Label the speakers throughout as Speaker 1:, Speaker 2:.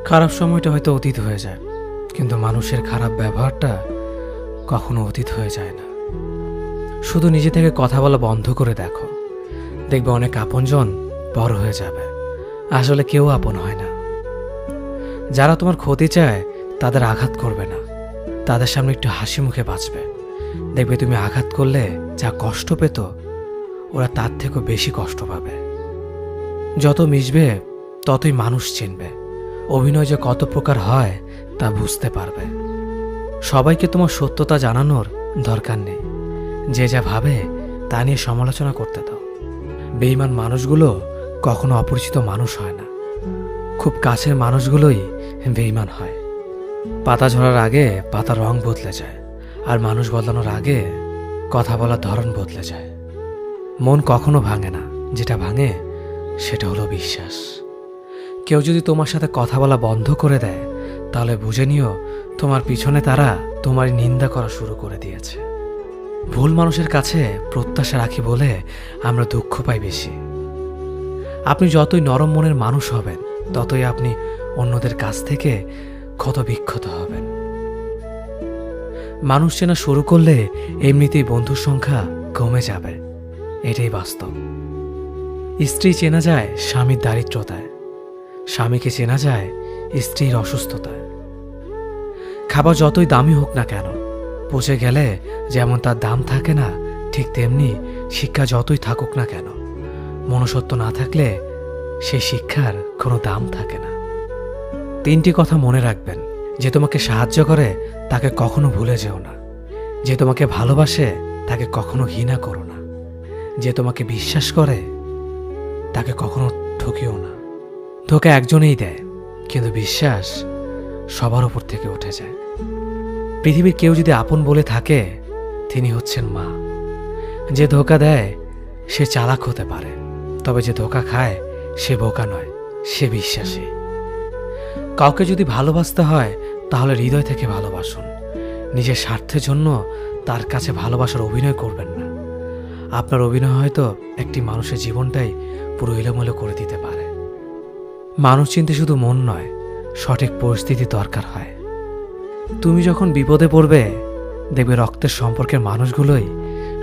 Speaker 1: খারাপ সময়টা হয়তো অতীত হয়ে যায়, কিন্তু মানুষের খারাপ ব্যবহারটা কখনো অতীত হয়ে যায় না। শুধু নিজে থেকে কথা বলা বন্ধ করে দেখো, দেখবে অনেক আপনজন বড় হয়ে যাবে। আসলে কেউ আপন হয় না। যারা তোমার ক্ষতি চায় তাদের আঘাত করবে না, তাদের সামনে একটু হাসি মুখে বাঁচবে। দেখবে তুমি আঘাত করলে যা কষ্ট পেত, ওরা তার থেকেও বেশি কষ্ট পাবে। যত মিশবে ততই মানুষ চিনবে। অভিনয় যে কত প্রকার হয় তা বুঝতে পারবে। সবাইকে তোমার সত্যতা জানানোর দরকার নেই। যে যা ভাবে তা নিয়ে সমালোচনা করতে দাও। বেঈমান মানুষগুলো কখনো অপরিচিত মানুষ হয় না, খুব কাছের মানুষগুলোই বেঈমান হয়। পাতা ঝরার আগে পাতার রং বদলে যায়, আর মানুষ বদলানোর আগে কথা বলার ধরন বদলে যায়। মন কখনো ভাঙে না, যেটা ভাঙে সেটা হলো বিশ্বাস। কেউ যদি তোমার সাথে কথা বলা বন্ধ করে দেয়, তাহলে বুঝে নিও তোমার পিছনে তারা তোমার নিন্দা করা শুরু করে দিয়েছে। ভুল মানুষের কাছে প্রত্যাশা রাখি বলে আমরা দুঃখ পাই বেশি। আপনি যতই নরম মনের মানুষ হবেন, ততই আপনি অন্যদের কাছ থেকে ক্ষত বিক্ষত হবেন। মানুষ চেনা শুরু করলে এমনিতেই বন্ধুর সংখ্যা কমে যাবে, এটাই বাস্তব। স্ত্রী চেনা যায় স্বামীর দারিদ্রতায়, স্বামীকে চেনা যায় স্ত্রীর অসুস্থতায়। খাবার যতই দামি হোক না কেন, পচে গেলে যেমন তার দাম থাকে না, ঠিক তেমনি শিক্ষা যতই থাকুক না কেন, মনুষ্যত্ব না থাকলে সেই শিক্ষার কোনো দাম থাকে না। 3টি কথা মনে রাখবেন। যে তোমাকে সাহায্য করে তাকে কখনো ভুলে যেও না। যে তোমাকে ভালোবাসে তাকে কখনো ঘৃণা করো না। যে তোমাকে বিশ্বাস করে তাকে কখনো ঠকিও না। ধোঁকা একজনেই দেয়, কিন্তু বিশ্বাস সবার উপর থেকে উঠে যায়। পৃথিবীর কেউ যদি আপন বলে থাকে, তিনি হচ্ছেন মা। যে ধোঁকা দেয় সে চালাক হতে পারে, তবে যে ধোঁকা খায় সে বোকা নয়, সে বিশ্বাসী। কাউকে যদি ভালোবাসতে হয় তাহলে হৃদয় থেকে ভালোবাসুন। নিজের স্বার্থের জন্য তার কাছে ভালোবাসার অভিনয় করবেন না। আপনার অভিনয় হয়তো একটি মানুষের জীবনটাই পুরো এলোমেলো করে দিতে পারে। মানুষ চিনতে শুধু মন নয়, সঠিক পরিস্থিতি দরকার হয়। তুমি যখন বিপদে পড়বে, দেখবে রক্তের সম্পর্কের মানুষগুলোই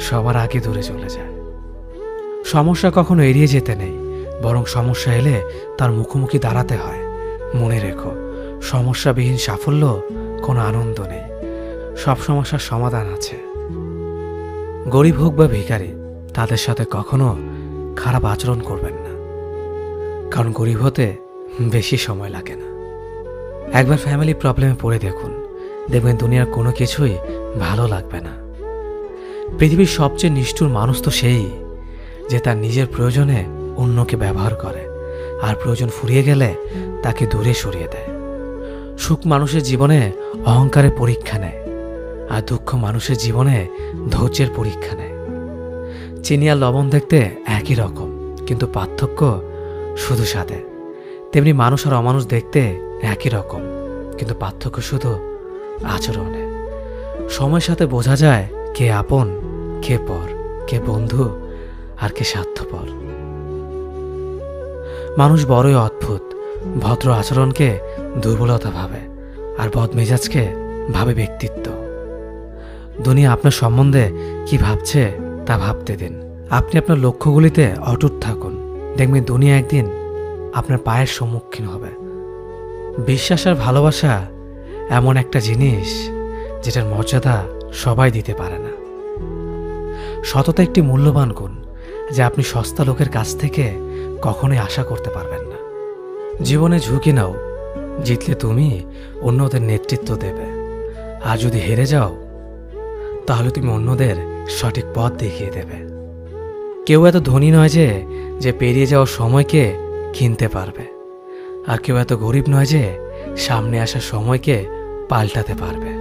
Speaker 1: সবার আগে দূরে চলে যায়। সমস্যা কখনো এড়িয়ে যেতে নেই, বরং সমস্যা এলে তার মুখোমুখি দাঁড়াতে হয়। মনে রেখো, সমস্যাবিহীন সাফল্য কোনো আনন্দ নেই। সব সমস্যার সমাধান আছে। গরিব হোক বা ভিখারি, তাদের সাথে কখনো খারাপ আচরণ করবেন না, কারণ গরিব হতে বেশি সময় লাগে না। একবার ফ্যামিলি প্রবলেমে পড়ে দেখুন, দেখবেন দুনিয়ার কোনো কিছুই ভালো লাগবে না। পৃথিবীর সবচেয়ে নিষ্ঠুর মানুষ তো সেই, যে তার নিজের প্রয়োজনে অন্যকে ব্যবহার করে, আর প্রয়োজন ফুরিয়ে গেলে তাকে দূরে সরিয়ে দেয়। সুখ মানুষের জীবনে অহংকারের পরীক্ষা নেয়, আর দুঃখ মানুষের জীবনে ধৈর্যের পরীক্ষা নেয়। চিনি আর লবণ দেখতে একই রকম, কিন্তু পার্থক্য শুধু স্বাদে। তেমনি মানুষ আর অমানুষ দেখতে একই রকম, কিন্তু পার্থক্য শুধু আচরণে। সময়ের সাথে বোঝা যায় কে আপন, কে পর, কে বন্ধু আর কে স্বার্থপর। মানুষ বড়ই অদ্ভুত। ভদ্র আচরণকে দুর্বলতা ভাবে, আর বদমেজাজকে ভাবে ব্যক্তিত্ব। দুনিয়া আপনার সম্বন্ধে কি ভাবছে তা ভাবতে দিন। আপনি আপনার লক্ষ্যগুলিতে অটুট থাকুন, দেখবেন দুনিয়া একদিন আপনার পায়ের সম্মুখীন হবে। বিশ্বাস আর ভালোবাসা এমন একটা জিনিস যেটার মর্যাদা সবাই দিতে পারে না। সততা একটি মূল্যবান গুণ, যা আপনি সস্তা লোকের কাছ থেকে কখনোই আশা করতে পারবেন না। জীবনে ঝুঁকি নাও, জিতলে তুমি অন্যদের নেতৃত্ব দেবে, আর যদি হেরে যাও তাহলে তুমি অন্যদের সঠিক পথ দেখিয়ে দেবে। কেউ এত ধনী নয় যে পেরিয়ে যাওয়ার সময়কে কিনতে পারবে, আর কেউ এত গরিব নয় যে সামনে আসার সময়কে পাল্টাতে পারবে।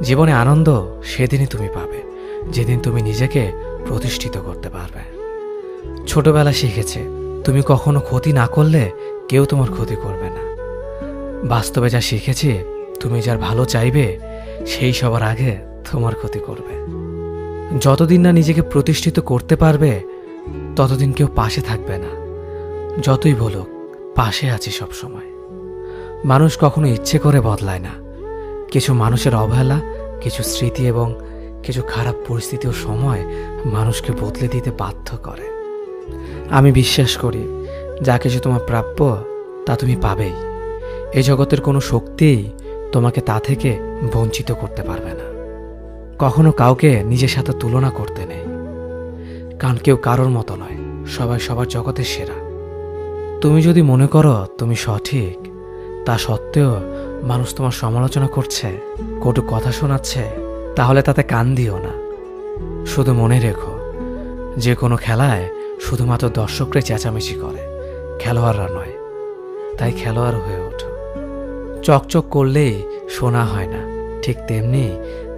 Speaker 1: জীবনে আনন্দ সেদিনই তুমি পাবে, যেদিন তুমি নিজেকে প্রতিষ্ঠিত করতে পারবে। ছোটবেলা শিখেছে, তুমি কখনো ক্ষতি না করলে কেউ তোমার ক্ষতি করবে না। বাস্তবে যা শিখেছি, তুমি যার ভালো চাইবে সেই সবার আগে তোমার ক্ষতি করবে। যতদিন না নিজেকে প্রতিষ্ঠিত করতে পারবে, ততদিন কেউ পাশে থাকবে না। যতই বলুক পাশে আছি সব সময়। মানুষ কখনো ইচ্ছে করে বদলায় না। কিছু মানুষের অবহেলা, কিছু স্মৃতি এবং কিছু খারাপ পরিস্থিতি ও সময় মানুষকে বদলে দিতে বাধ্য করে। আমি বিশ্বাস করি যা কিছু তোমার প্রাপ্য তা তুমি পাবেই। এই জগতের কোনো শক্তিই তোমাকে তা থেকে বঞ্চিত করতে পারবে না। কখনো কাউকে নিজের সাথে তুলনা করতে নেই, কারণ কেউ কারোর মতো নয়, সবাই সবার জগতের সেরা। তুমি যদি মনে করো তুমি সঠিক, তা সত্ত্বেও মানুষ তোমার সমালোচনা করছে, কটু কথা শোনাচ্ছে, তাহলে তাতে কান দিও না। শুধু মনে রেখো, যে কোনো খেলায় শুধুমাত্র দর্শকরাই চেঁচামেচি করে, খেলোয়াড়রা নয়। তাই খেলোয়াড় হয়ে ওঠো। চকচক করলেই শোনা হয় না, ঠিক তেমনি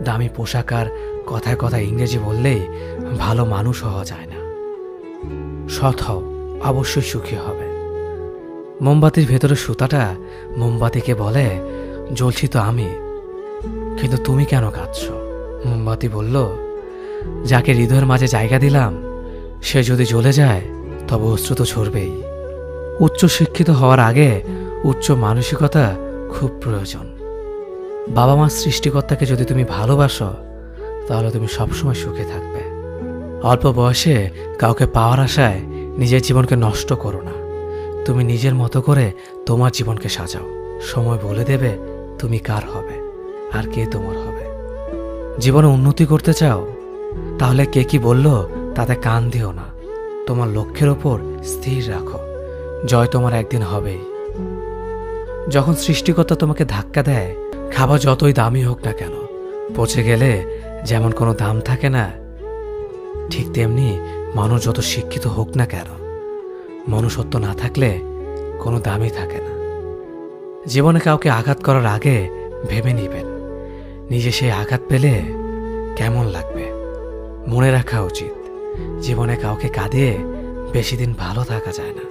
Speaker 1: দামি পোশাক আর কথায় কথায় ইংরেজি বললেই ভালো মানুষ হওয়া যায় না। সৎ হও, অবশ্যই সুখী হবে। মোমবাতির ভেতরে সুতাটা মোমবাতিকে বলে, জ্বলছি তো আমি, কিন্তু তুমি কেন কাঁদছ? মোমবাতি বলল, যাকে হৃদয়ের মাঝে জায়গা দিলাম সে যদি জ্বলে যায় তবে অশ্রু তো ঝরবেই। উচ্চ শিক্ষিত হওয়ার আগে উচ্চ মানসিকতা খুব প্রয়োজন। বাবা মার সৃষ্টিকর্তাকে যদি তুমি ভালোবাসো তাহলে তুমি সবসময় সুখে থাকবে। অল্প বয়সে কাউকে পাওয়ার আশায় নিজের জীবনকে নষ্ট করো না। তুমি নিজের মতো করে তোমার জীবনকে সাজাও। সময় বলে দেবে তুমি কার হবে আর কে তোমার হবে। জীবনে উন্নতি করতে চাও, তাহলে কে কি বলল তাতে কান দিও না। তোমার লক্ষ্যের ওপর স্থির রাখো, জয় তোমার একদিন হবেই। যখন সৃষ্টিকর্তা তোমাকে ধাক্কা দেয়, খাবার যতই দামি হোক না কেন, পচে গেলে যেমন কোনো দাম থাকে না, ঠিক তেমনি মানুষ যত শিক্ষিত হোক না কেন, মনুষ্যত্ব না থাকলে কোনো দামই থাকে না। জীবনে কাউকে আঘাত করার আগে ভেবে নিবেন নিজে সেই আঘাত পেলে কেমন লাগবে। মনে রাখা উচিত, জীবনে কাউকে কাঁদিয়ে বেশি দিন ভালো থাকা যায় না।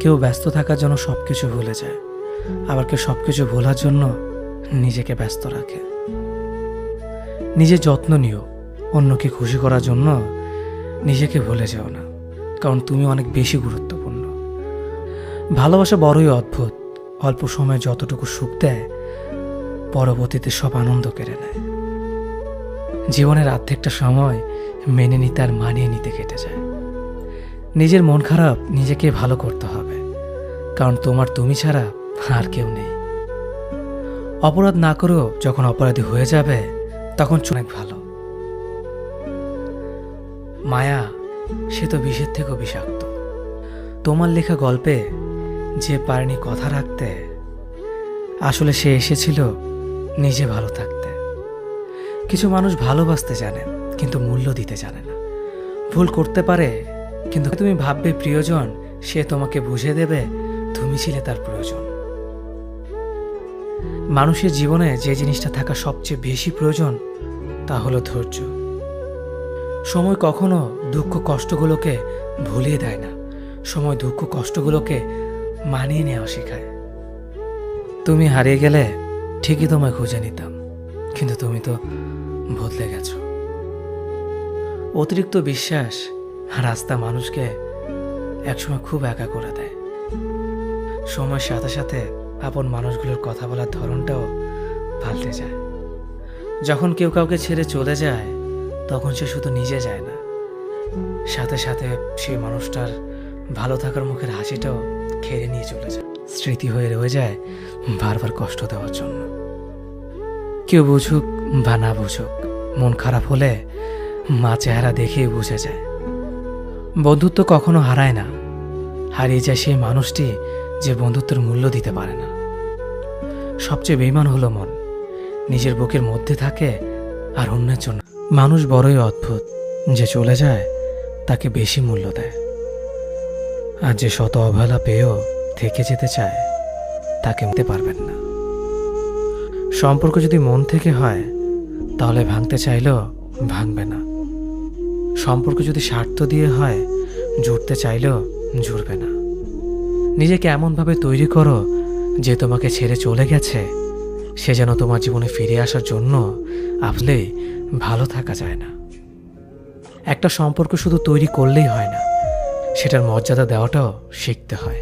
Speaker 1: কেউ ব্যস্ত থাকার জন্য সবকিছু ভুলে যায়, আবার কেউ সবকিছু ভোলার জন্য নিজেকে ব্যস্ত রাখে। নিজের যত্ন নিও, অন্যকে খুশি করার জন্য নিজেকে ভুলে যেও না, কারণ তুমি অনেক বেশি গুরুত্বপূর্ণ। ভালোবাসা বড়ই অদ্ভুত। অল্প সময়ে যতটুকু সুখ দেয়, পরবর্তীতে সব আনন্দ কেড়ে নেয়। জীবনের অর্ধেকটা সময় মেনে নিতে আর মানিয়ে নিতে কেটে যায়। নিজের মন খারাপ নিজেকে ভালো করতে হবে, কারণ তোমার তুমি ছাড়া আর কেউ নেই। অপরাধ না করেও যখন অপরাধী হয়ে যাবে তখন অনেক ভালো। মায়া সে তো বিষের থেকেও বিষাক্ত। তোমার লেখা গল্পে যে পারেনি কথা রাখতে, আসলে সে এসেছিল নিজে ভালো থাকতে। কিছু মানুষ ভালোবাসতে জানে কিন্তু মূল্য দিতে জানে না। ভুল করতে পারে, কিন্তু তুমি ভাববে প্রিয়জন, সে তোমাকে বুঝিয়ে দেবে তুমি ছিলে তার প্রয়োজন। মানুষের জীবনে যে জিনিসটা থাকা সবচেয়ে বেশি প্রয়োজন তা হলো ধৈর্য। সময় কখনো দুঃখ কষ্টগুলোকে ভুলিয়ে দেয় না, সময় দুঃখ কষ্টগুলোকে মানিয়ে নেওয়া শেখায়। তুমি হারিয়ে গেলে ঠিকই তোমায় খুঁজে নিতাম, কিন্তু তুমি তো বদলে গেছো। অতিরিক্ত বিশ্বাস রাস্তা মানুষকে একসময় খুব একা করে দেয়। সময়ের সাথে সাথে আপন মানুষগুলোর কথা বলার ধরনটাও পাল্টে যায়। যখন কেউ কাউকে ছেড়ে চলে যায়, তখন সে শুধু নিজে যায় না, সাথে সাথে সেই মানুষটার ভালো থাকার মুখের হাসিটাও খেয়ে নিয়ে চলে যায়। স্মৃতি হয়ে রয়ে যায় বারবার কষ্ট দেওয়ার জন্য। কেউ বুঝুক বা না বুঝুক, মন খারাপ হলে মা চেহারা দেখেই বুঝে যায়। বন্ধুত্ব কখনো হারায় না, হারিয়ে যায় সেই মানুষটি যে বন্ধুত্বের মূল্য দিতে পারে না। সবচেয়ে বেঈমান হলো মন, নিজের বুকের মধ্যে থাকে আর অন্যের জন্য। মানুষ বড়ই অদ্ভুত, যে চলে যায় তাকে বেশি মূল্য দেয়, আর যে শত অবহেলা পেয়েও থেকে যেতে চায় তাকে নিতে পারবেন না। সম্পর্ক যদি মন থেকে হয় তাহলে ভাঙতে চাইলেও ভাঙবে না। সম্পর্ক যদি স্বার্থ দিয়ে হয়, জুড়তে চাইলেও জুড়বে না। নিজেকে এমনভাবে তৈরি করো যে তোমাকে ছেড়ে চলে গেছে সে যেন তোমার জীবনে ফিরে আসার জন্য আসলেই ভালো থাকা যায় না। একটা সম্পর্ক শুধু তৈরি করলেই হয় না, সেটার মর্যাদা দেওয়াটাও শিখতে হয়।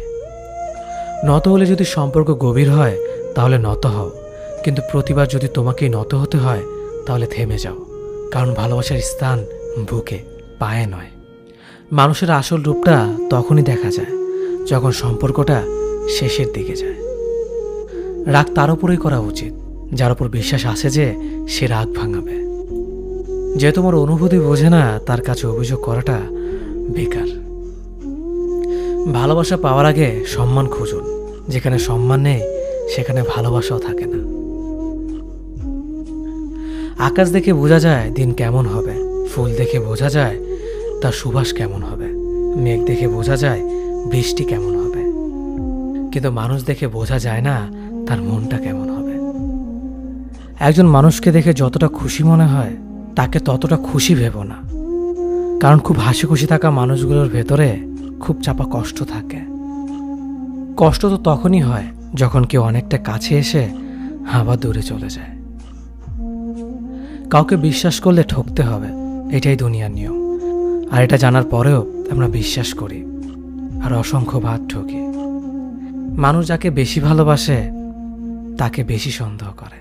Speaker 1: নত হলে যদি সম্পর্ক গভীর হয় তাহলে নত হও, কিন্তু প্রতিবার যদি তোমাকেই নত হতে হয় তাহলে থেমে যাও, কারণ ভালোবাসার স্থান বুকে, পায়ে নয়। মানুষের আসল রূপটা তখনই দেখা যায় যখন সম্পর্কটা শেষের দিকে যায়। রাগ তার উপরেই করা উচিত যার উপর বিশ্বাস আছে যে সে রাগ ভাঙাবে। যে তোমার অনুভূতি বোঝে না তার কাছে অভিযোগ করাটা বেকার। ভালোবাসা পাওয়ার আগে সম্মান খুঁজুন, যেখানে সম্মান নেই সেখানে ভালোবাসাও থাকে না। আকাশ দেখে বোঝা যায় দিন কেমন হবে, ফুল দেখে বোঝা যায় তার সুবাস কেমন হবে, মেঘ দেখে বোঝা যায় বৃষ্টি কেমন হবে, কিন্তু মানুষ দেখে বোঝা যায় না তার মনটা কেমন হবে। একজন মানুষকে দেখে যতটা খুশি মনে হয় তাকে ততটা খুশি ভেবো না, কারণ খুব হাসি খুশি থাকা মানুষগুলোর ভেতরে খুব চাপা কষ্ট থাকে। কষ্ট তো তখনই হয় যখন কেউ অনেকটা কাছে এসে আবার দূরে চলে যায়। কাউকে বিশ্বাস করলে ঠকতে হবে, এটাই দুনিয়ার নিয়ম। আর এটা জানার পরেও আমরা বিশ্বাস করি আর অসংখ্যবার ঠকি। মানুষ যাকে বেশি ভালোবাসে তাকে বেশি সন্দেহ করে।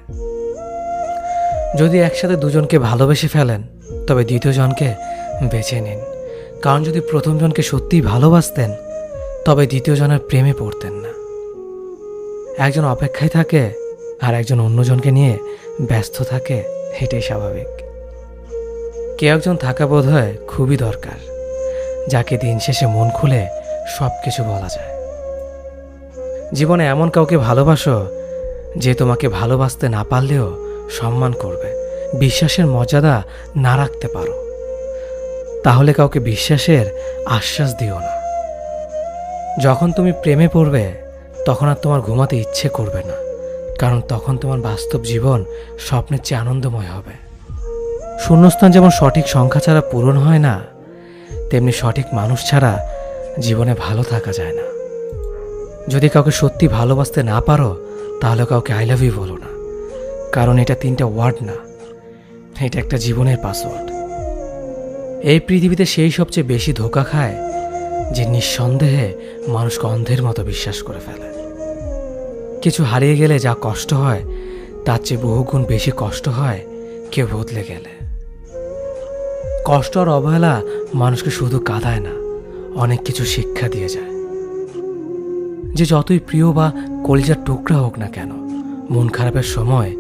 Speaker 1: যদি একসাথে দুজনকে ভালোবেসে ফেলেন তবে দ্বিতীয় জনকে বেছে নিন, কারণ যদি প্রথম জনকে সত্যিই ভালোবাসতেন তবে দ্বিতীয় জনের প্রেমে পড়তেন না। একজন অপেক্ষায় থাকে আর একজন অন্যজনকে নিয়ে ব্যস্ত থাকে, এটাই স্বাভাবিক। কেউ একজন থাকা বোধ হয় খুবই দরকার, যাকে দিন শেষে মন খুলে সব কিছু বলা যায়। জীবনে এমন কাউকে ভালোবাসো যে তোমাকে ভালোবাসতে না পারলেও সম্মান করবে, বিশ্বাসের মর্যাদা না রাখতে পারো তাহলে কাউকে বিশ্বাসের আশ্বাস দিও না। যখন তুমি প্রেমে পড়বে তখন আর তোমার ঘুমাতে ইচ্ছে করবে না, কারণ তখন তোমার বাস্তব জীবন স্বপ্নের চেয়ে আনন্দময় হবে। শূন্যস্থান যেমন সঠিক সংখ্যা ছাড়া পূরণ হয় না, তেমনি সঠিক মানুষ ছাড়া জীবনে ভালো থাকা যায় না। যদি কাউকে সত্যি ভালোবাসতে না পারো তাহলে কাউকে আই লাভ ইউ বলো না, কারণ এটা 3টা ওয়ার্ড না, এটা একটা জীবনের পাসওয়ার্ড। এই পৃথিবীতে সেই সবচেয়ে বেশি ধোঁকা খায় যে নিঃসন্দেহে মানুষকে অন্ধের মতো বিশ্বাস করে ফেলে। কিছু হারিয়ে গেলে যা কষ্ট হয় তার চেয়ে বহুগুণ বেশি কষ্ট হয় কেউ বদলে গেলে। কষ্ট আর অবহেলা মানুষকে শুধু কাঁদায় না, অনেক কিছু শিক্ষা দিয়ে যায়। যে যতই প্রিয় বা কলিজার টুকরা হোক না কেন, মন খারাপের সময়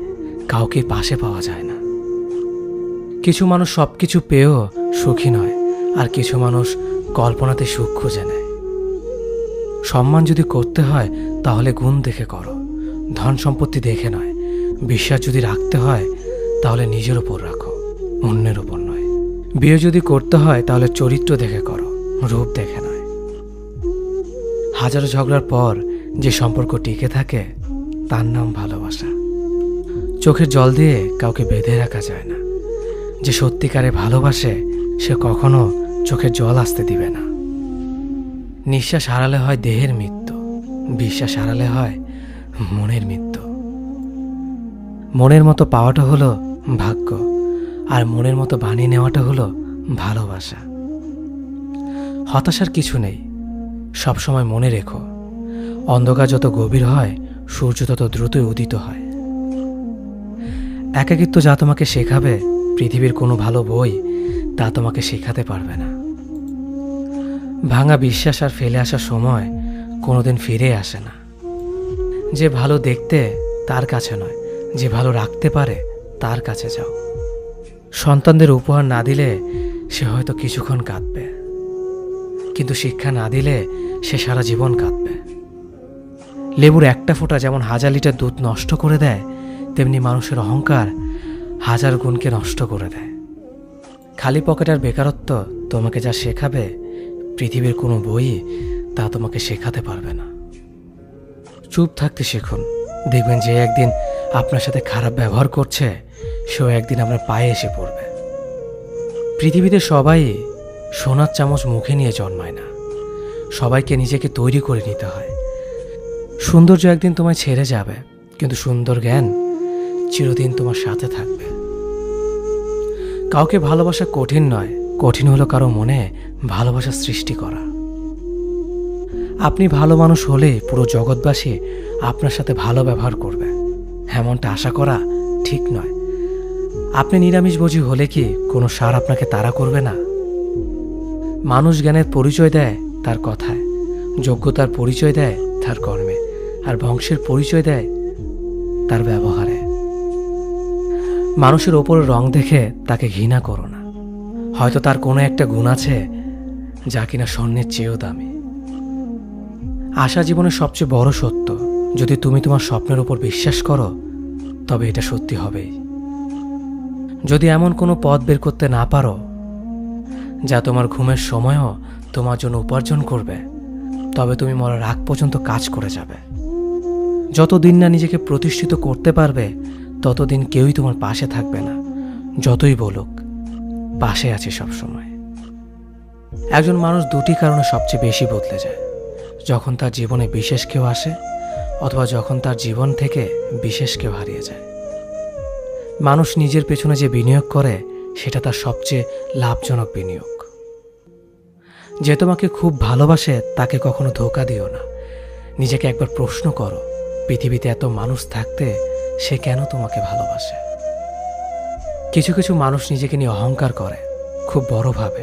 Speaker 1: কাউকে পাশে পাওয়া যায় না। কিছু মানুষ সব কিছু পেয়েও সুখী নয়, আর কিছু মানুষ কল্পনাতে সুখ খুঁজে নেয়। সম্মান যদি করতে হয় তাহলে গুণ দেখে করো, ধন সম্পত্তি দেখে নয়। বিশ্বাস যদি রাখতে হয় তাহলে নিজের উপর রাখো, অন্যের উপর নয়। বিয়ে যদি করতে হয় তাহলে চরিত্র দেখে করো, রূপ দেখে নয়। হাজারো ঝগড়ার পর যে সম্পর্ক টিকে থাকে তার নাম ভালোবাসা। চোখের জল দিয়ে কাউকে বেঁধে রাখা যায় না। যে সত্যিকারে ভালোবাসে সে কখনো চোখের জল আসতে দিবে না। নিঃশ্বাস হারালে হয় দেহের মৃত্যু, বিশ্বাস হারালে হয় মনের মৃত্যু। মনের মতো পাওয়াটা হলো ভাগ্য, আর মনের মতো বানিয়ে নেওয়াটা হলো ভালোবাসা। হতাশার কিছু নেই, সবসময় মনে রেখো, অন্ধকার যত গভীর হয় সূর্য তত দ্রুতই উদিত হয়। একাকিত্ব যা তোমাকে শেখাবে পৃথিবীর কোনো ভালো বই তা তোমাকে শেখাতে পারবে না। ভাঙা বিশ্বাস আর ফেলে আসা সময় কোনোদিন ফিরে আসে না। যে ভালো দেখতে তার কাছে নয়, যে ভালো রাখতে পারে তার কাছে যাও। সন্তানদের উপহার না দিলে সে হয়তো কিছুক্ষণ কাঁদবে, কিন্তু শিক্ষা না দিলে সে সারা জীবন কাঁদবে। লেবুর একটা ফোঁটা যেমন 1000 লিটার দুধ নষ্ট করে দেয়, তেমনি মানুষের অহংকার 1000 গুণকে নষ্ট করে দেয়। খালি পকেট আর বেকারত্ব তোমাকে যা শেখাবে পৃথিবীর কোনো বই তা তোমাকে শেখাতে পারবে না। চুপ থাকতে শিখুন, দেখবেন যে একদিন আপনার সাথে খারাপ ব্যবহার করছে সেও একদিন আপনার পায়ে এসে পড়বে। পৃথিবীতে সবাই সোনার চামচ মুখে নিয়ে জন্মায় না, সবাইকে নিজেকে তৈরি করে নিতে হয়। সৌন্দর্য একদিন তোমায় ছেড়ে যাবে, কিন্তু সুন্দর জ্ঞান চিরদিন তোমার সাথে থাকবে। কাউকে ভালোবাসা কঠিন নয়, কঠিন হলো কারো মনে ভালোবাসা সৃষ্টি করা। আপনি ভালো মানুষ হলে পুরো জগৎবাসী আপনার সাথে ভালো ব্যবহার করবে, এমনটা আশা করা ঠিক নয়। আপনি নিরামিষভোজী হলে কি কোনো ষাঁড় আপনাকে তাড়া করবে না? মানুষ জ্ঞানের পরিচয় দেয় তার কথায়, যোগ্যতার পরিচয় দেয় তার কর্মে, আর বংশের পরিচয় দেয় তার ব্যবহারে। মানুষের ওপর রং দেখে তাকে ঘৃণা করো না, হয়তো তার কোনো একটা গুণ আছে যা কিনা স্বর্ণের চেয়েও দামি। আশা জীবনের সবচেয়ে বড় সত্য। যদি তুমি তোমার স্বপ্নের উপর বিশ্বাস করো তবে এটা সত্যি হবেই। যদি এমন কোনো পথ বের করতে না পারো যা তোমার ঘুমের সময়ও তোমার জন্য উপার্জন করবে, তবে তুমি মরার আগ পর্যন্ত কাজ করে যাবে। যতদিন না নিজেকে প্রতিষ্ঠিত করতে পারবে ততদিন কেউই তোমার পাশে থাকবে না, যতই বলুক পাশে আছে সবসময়। একজন মানুষ দুটি কারণে সবচেয়ে বেশি বদলে যায়: যখন তার জীবনে বিশেষ কেউ আসে, অথবা যখন তার জীবন থেকে বিশেষ কেউ হারিয়ে যায়। মানুষ নিজের পেছনে যে বিনিয়োগ করে সেটা তার সবচেয়ে লাভজনক বিনিয়োগ। যে তোমাকে খুব ভালোবাসে তাকে কখনো ধোঁকা দিও না। নিজেকে একবার প্রশ্ন করো, পৃথিবীতে এত মানুষ থাকতে সে কেন তোমাকে ভালোবাসে? কিছু কিছু মানুষ নিজেকে নিয়ে অহংকার করে, খুব বড় ভাবে,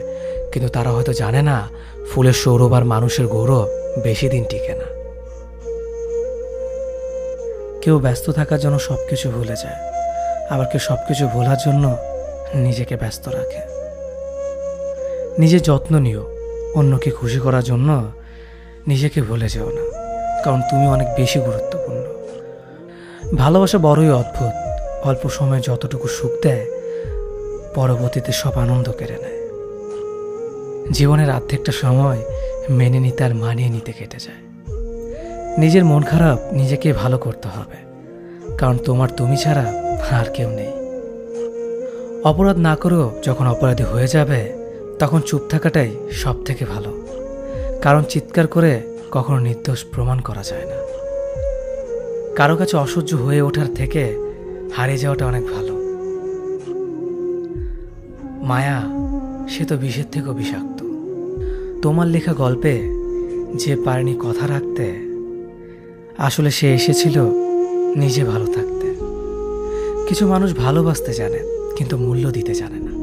Speaker 1: কিন্তু তারা হয়তো জানে না ফুলের সৌরভ আর মানুষের গৌরব বেশি দিন টিকে না। কেউ ব্যস্ত থাকার জন্য সবকিছু ভুলে যায়, আবার কেউ সবকিছু ভোলার জন্য নিজেকে ব্যস্ত রাখে। নিজের যত্ন নিও, অন্যকে খুশি করার জন্য নিজেকে ভুলে যেও না, কারণ তুমি অনেক বেশি গুরুত্বপূর্ণ। ভালোবাসা বড়ই অদ্ভুত। অল্প সময়ে যতটুকু সুখ দেয় পরবর্তীতে সব আনন্দ কেড়ে নেয়। জীবনের অর্ধেকটা সময় মেনে নিতে আর মানিয়ে নিতে কেটে যায়। নিজের মন খারাপ নিজেকে ভালো করতে হবে, কারণ তোমার তুমি ছাড়া আর কেউ নেই। অপরাধ না করেও যখন অপরাধী হয়ে যাবে তখন চুপ থাকাটাই সব থেকে ভালো, কারণ চিৎকার করে কখনো নির্দোষ প্রমাণ করা যায় না। কারো কাছে অসহ্য হয়ে ওঠার থেকে হারিয়ে যাওয়াটা অনেক ভালো। মায়া সে তো বিষের থেকেও বিষাক্ত। তোমার লেখা গল্পে যে পারেনি কথা রাখতে, আসলে সে এসেছিল নিজে ভালো থাকতে। কিছু মানুষ ভালোবাসতে জানে কিন্তু মূল্য দিতে জানে না।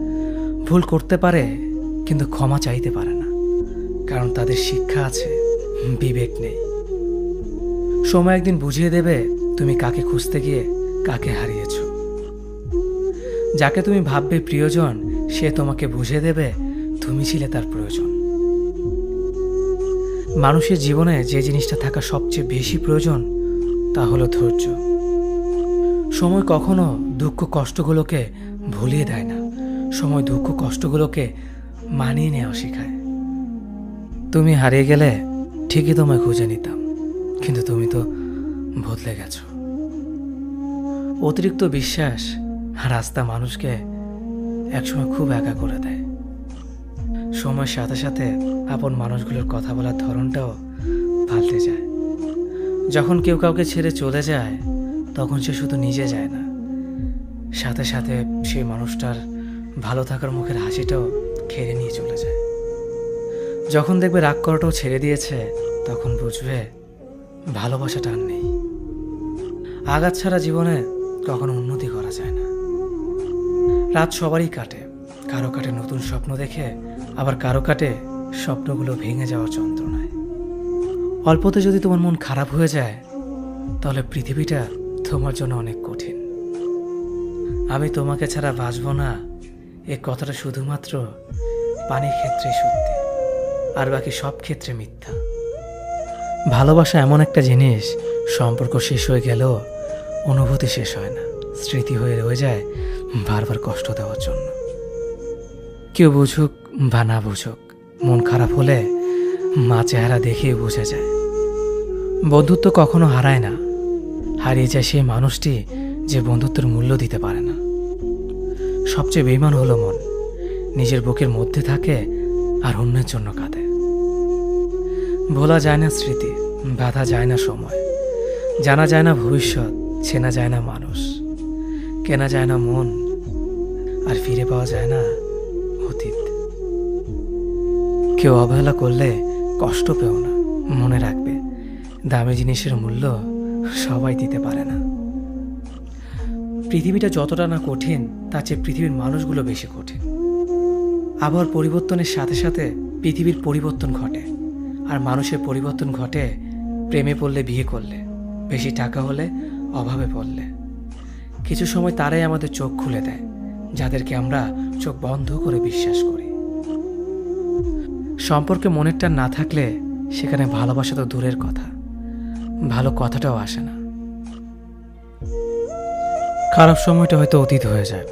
Speaker 1: ভুল করতে পারে কিন্তু ক্ষমা চাইতে পারে না, কারণ তাদের শিক্ষা আছে, বিবেক নেই। সময় একদিন বুঝিয়ে দেবে তুমি কাকে খুঁজতে গিয়ে কাকে হারিয়েছ। যাকে তুমি ভাববে প্রিয়জন সে তোমাকে বুঝিয়ে দেবে তুমি ছিলে তার প্রয়োজন। মানুষের জীবনে যে জিনিসটা থাকা সবচেয়ে বেশি প্রয়োজন তা হলো ধৈর্য। সময় কখনো দুঃখ কষ্টগুলোকে ভুলিয়ে দেয় না, সময় দুঃখ কষ্টগুলোকে মানিয়ে নেওয়া শেখায়। তুমি হারিয়ে গেলে ঠিকই তোমায় খুঁজে নিতাম, কিন্তু তুমি তো বদলে গেছো। অতিরিক্ত বিশ্বাস আর আস্থা মানুষকে একসময় খুব একা করে দেয়। সময়ের সাথে সাথে আপন মানুষগুলোর কথা বলার ধরনটাও পাল্টে যায়। যখন কেউ কাউকে ছেড়ে চলে যায় তখন সে শুধু নিজে যায় না, সাথে সাথে সেই মানুষটার ভালো থাকার মুখের হাসিটাও কেড়ে নিয়ে চলে যায়। যখন দেখবে রাগ করাটাও ছেড়ে দিয়েছে তখন বুঝবে ভালোবাসাটা আর নেই। আঘাত ছাড়া জীবনে কখনো উন্নতি করা যায় না। রাত সবারই কাটে, কারো কাটে নতুন স্বপ্ন দেখে, আবার কারো কাটে স্বপ্নগুলো ভেঙে যাওয়ার যন্ত্রণায়। অল্পতে যদি তোমার মন খারাপ হয়ে যায় তাহলে পৃথিবীটা তোমার জন্য অনেক কঠিন। আমি তোমাকে ছাড়া বাঁচব না এ কথাটা শুধুমাত্র পানির ক্ষেত্রে সত্যি, আর বাকি সব ক্ষেত্রে মিথ্যা। ভালোবাসা এমন একটা জিনিস, সম্পর্ক শেষ হয়ে গেলেও অনুভূতি শেষ হয় না, স্মৃতি হয়ে রয়ে যায় বারবার কষ্ট দেওয়ার জন্য। কেউ বুঝুক বা না বুঝুক, মন খারাপ হলে মা চেহারা দেখেই বুঝে যায়। বন্ধুত্ব কখনো হারায় না, হারিয়ে যায় সেই মানুষটি যে বন্ধুত্বের মূল্য দিতে পারে না। সবচেয়ে বেঈমান হলো মন, নিজের বুকের মধ্যে থাকে আর অন্যের জন্য কাঁদে। ভোলা যায় না স্মৃতি, বাধা যায় না সময়, জানা যায় না ভবিষ্যৎ, চেনা যায় না মানুষ, কেনা যায় না মন, আর ফিরে পাওয়া যায় না অতীত। কেউ অবহেলা করলে কষ্ট পেও না, মনে রাখবে, দামি জিনিসের মূল্য সবাই দিতে পারে না। পৃথিবীটা যতটা না কঠিন, তার চেয়ে পৃথিবীর মানুষগুলো বেশি কঠিন। আবহাওয়ার পরিবর্তনের সাথে সাথে পৃথিবীর পরিবর্তন ঘটে, আর মানুষের পরিবর্তন ঘটে প্রেমে পড়লে, বিয়ে করলে, বেশি টাকা হলে, অভাবে পড়লে। কিছু সময় তারাই আমাদের চোখ খুলে দেয়, যাদেরকে আমরা চোখ বন্ধ করে বিশ্বাস করি। সম্পর্কে মনের টান না থাকলে সেখানে ভালোবাসা তো দূরের কথা, ভালো কথাটাও আসে না। খারাপ সময়টা হয়তো অতীত হয়ে যায়,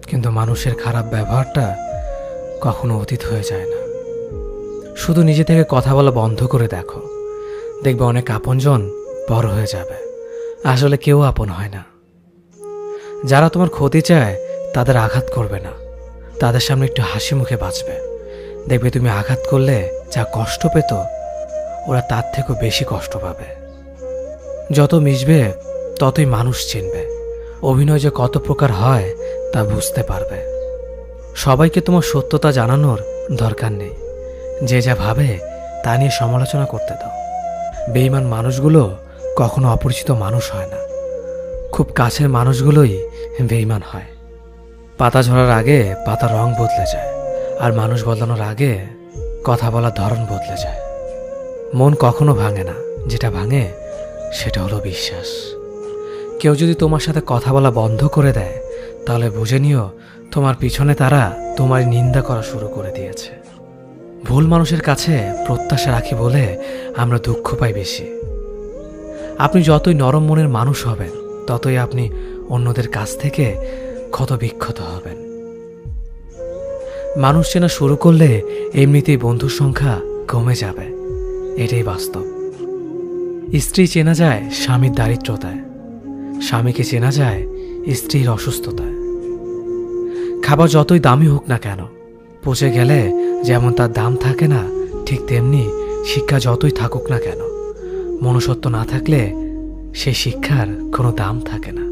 Speaker 1: কিন্তু মানুষের খারাপ ব্যবহারটা কখনো অতীত হয়ে যায় না। শুধু নিজে থেকে কথা বলা বন্ধ করে দেখো, দেখবে অনেক আপনজন বড় হয়ে যাবে। আসলে কেউ আপন হয় না। যারা তোমার ক্ষতি চায় তাদের আঘাত করবে না, তাদের সামনে একটু হাসি মুখে বাঁচবে। দেখবে তুমি আঘাত করলে যা কষ্ট পেত, ওরা তার থেকেও বেশি কষ্ট পাবে। যত মিশবে ততই মানুষ চিনবে। অভিনয় যে কত প্রকার হয় তা বুঝতে পারবে। সবাইকে তোমার সত্যতা জানানোর দরকার নেই। যে যা ভাবে তা নিয়ে সমালোচনা করতে দাও। বেঈমান মানুষগুলো কখনো অপরিচিত মানুষ হয় না, খুব কাছের মানুষগুলোই বেঈমান হয়। পাতা ঝরার আগে পাতার রং বদলে যায়, আর মানুষ বদলানোর আগে কথা বলার ধরন বদলে যায়। মন কখনো ভাঙে না, যেটা ভাঙে সেটা হলো বিশ্বাস। কেউ যদি তোমার সাথে কথা বলা বন্ধ করে দেয়, তাহলে বুঝে নিও তোমার পিছনে তারা তোমার নিন্দা করা শুরু করে দিয়েছে। ভুল মানুষের কাছে প্রত্যাশা রাখি বলে আমরা দুঃখ পাই বেশি। আপনি যতই নরম মনের মানুষ হবেন, ততই আপনি অন্যদের কাছ থেকে ক্ষত বিক্ষত হবেন। মানুষ চেনা শুরু করলে এমনিতেই বন্ধুর সংখ্যা কমে যাবে, এটাই বাস্তব। স্ত্রী চেনা যায় স্বামীর দারিদ্রতায়, স্বামীকে চেনা যায় স্ত্রীর অসুস্থতায়। খাবার যতই দামি হোক না কেন, পচে গেলে যেমন তার দাম থাকে না, ঠিক তেমনি শিক্ষা যতই থাকুক না কেন, মনুষ্যত্ব না থাকলে সেই শিক্ষার কোনো দাম থাকে না।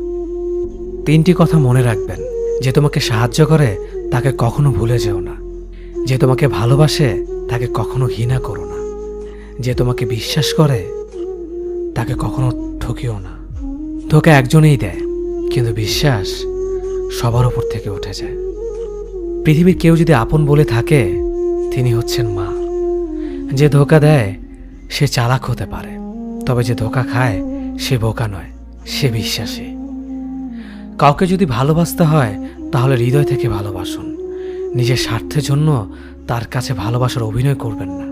Speaker 1: 3টি কথা মনে রাখবেন। যে তোমাকে সাহায্য করে তাকে কখনো ভুলে যেও না। যে তোমাকে ভালোবাসে তাকে কখনো ঘৃণা করো না। যে তোমাকে বিশ্বাস করে তাকে কখনো ঠকিও না। ধোঁকা একজনেই দেয়, কিন্তু বিশ্বাস সবার উপর থেকে উঠে যায়। পৃথিবীর কেউ যদি আপন বলে থাকে, তিনি হচ্ছেন মা। যে ধোঁকা দেয় সে চালাক হতে পারে, তবে যে ধোঁকা খায় সে বোকা নয়, সে বিশ্বাসী। কাউকে যদি ভালোবাসতে হয় তাহলে হৃদয় থেকে ভালোবাসুন। নিজের স্বার্থের জন্য তার কাছে ভালোবাসার অভিনয় করবেন না।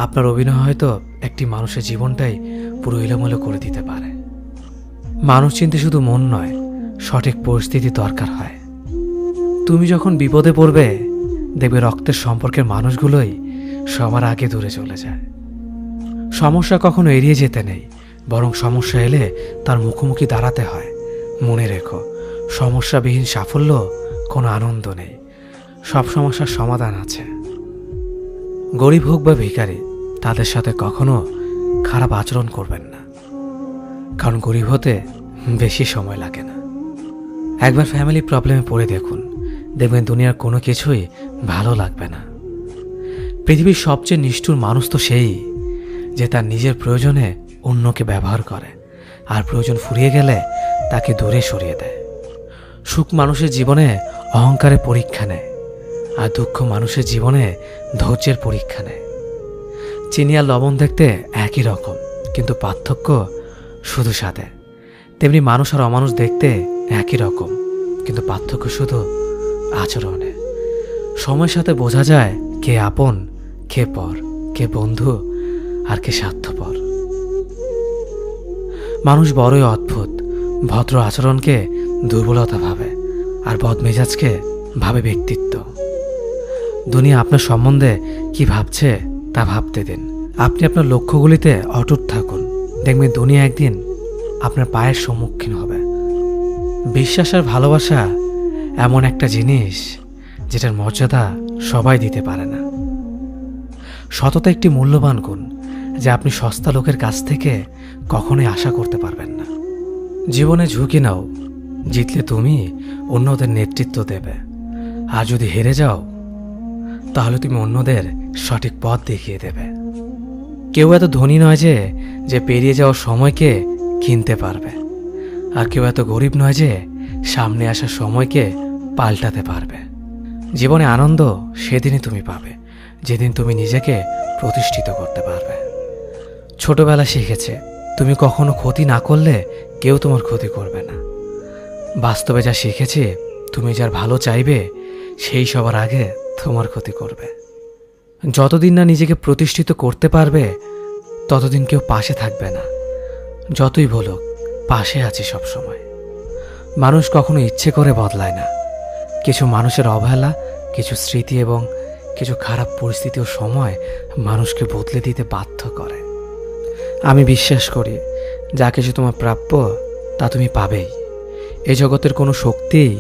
Speaker 1: আপনার অভিনয় হয়তো একটি মানুষের জীবনটাই পুরো এলোমেলো করে দিতে পারে। মানুষ চিনতে শুধু মন নয়, সঠিক পরিস্থিতি দরকার হয়। তুমি যখন বিপদে পড়বে, দেখবে রক্তের সম্পর্কের মানুষগুলোই সবার আগে দূরে চলে যায়। সমস্যা কখনো এড়িয়ে যেতে নেই, বরং সমস্যা এলে তার মুখোমুখি দাঁড়াতে হয়। মনে রেখো, সমস্যাবিহীন সাফল্য কোনো আনন্দ নেই। সব সমস্যার সমাধান আছে। গরিব হোক বা ভিখারি, তাদের সাথে কখনো খারাপ আচরণ করবেন না, কারণ গরিব হতে বেশি সময় লাগে না। একবার ফ্যামিলি প্রবলেমে পড়ে দেখুন, দেখবেন দুনিয়ার কোনো কিছুই ভালো লাগবে না। পৃথিবীর সবচেয়ে নিষ্ঠুর মানুষ তো সেই, যে তার নিজের প্রয়োজনে অন্যকে ব্যবহার করে, আর প্রয়োজন ফুরিয়ে গেলে তাকে দূরে সরিয়ে দেয়। সুখ মানুষের জীবনে অহংকারের পরীক্ষা নেয়, আর দুঃখ মানুষের জীবনে ধৈর্যের পরীক্ষা নেয়। চিনি আর লবণ দেখতে একই রকম, কিন্তু পার্থক্য শুধু স্বাদে। তেমনি মানুষ আর অমানুষ দেখতে একই রকম, কিন্তু পার্থক্য শুধু আচরণে। সময়ের সাথে বোঝা যায় কে আপন, কে পর, কে বন্ধু আর কে স্বার্থপর। মানুষ বড়ই অদ্ভুত। ভদ্র আচরণকে দুর্বলতা ভাবে, আর বদমেজাজকে ভাবে ব্যক্তিত্ব। দুনিয়া আপনার সম্বন্ধে কি ভাবছে তা ভাবতে দিন। আপনি আপনার লক্ষ্যগুলিতে অটুট থাকুন, দেখবেন দুনিয়া একদিন আপনার পায়ের সম্মুখীন হবে। বিশ্বাস আর ভালোবাসা এমন একটা জিনিস যেটার মর্যাদা সবাই দিতে পারে না। সততা একটি মূল্যবান গুণ, যা আপনি সস্তা লোকের কাছ থেকে কখনোই আশা করতে পারবেন না। জীবনে ঝুঁকি নাও, জিতলে তুমি অন্যদের নেতৃত্ব দেবে, আর যদি হেরে যাও তাহলে তুমি অন্যদের সঠিক পথ দেখিয়ে দেবে। কেউ এত ধনী নয় যে পেরিয়ে যাওয়ার সময়কে কিনতে পারবে, আর কেউ এত গরিব নয় যে সামনে আসা সময়কে পাল্টাতে পারবে। জীবনে আনন্দ সেদিনই তুমি পাবে যেদিন তুমি নিজেকে প্রতিষ্ঠিত করতে পারবে। ছোটবেলা শিখেছে তুমি কখনো ক্ষতি না করলে কেউ তোমার ক্ষতি করবে না। বাস্তবে যা শিখেছি তুমি যার ভালো চাইবে সেই সবার আগে তোমার ক্ষতি করবে। যতদিন না নিজেকে প্রতিষ্ঠিত করতে পারবে ততদিন কেউ পাশে থাকবে না। যতই বলুক পাশে আছি সবসময়। মানুষ কখনো ইচ্ছে করে বদলায় না। কিছু মানুষের অবহেলা, কিছু স্মৃতি এবং কিছু খারাপ পরিস্থিতি ও সময় মানুষকে বদলে দিতে বাধ্য করে। আমি বিশ্বাস করি যা কিছু তোমার প্রাপ্য তা তুমি পাবেই। এই জগতের কোনো শক্তিই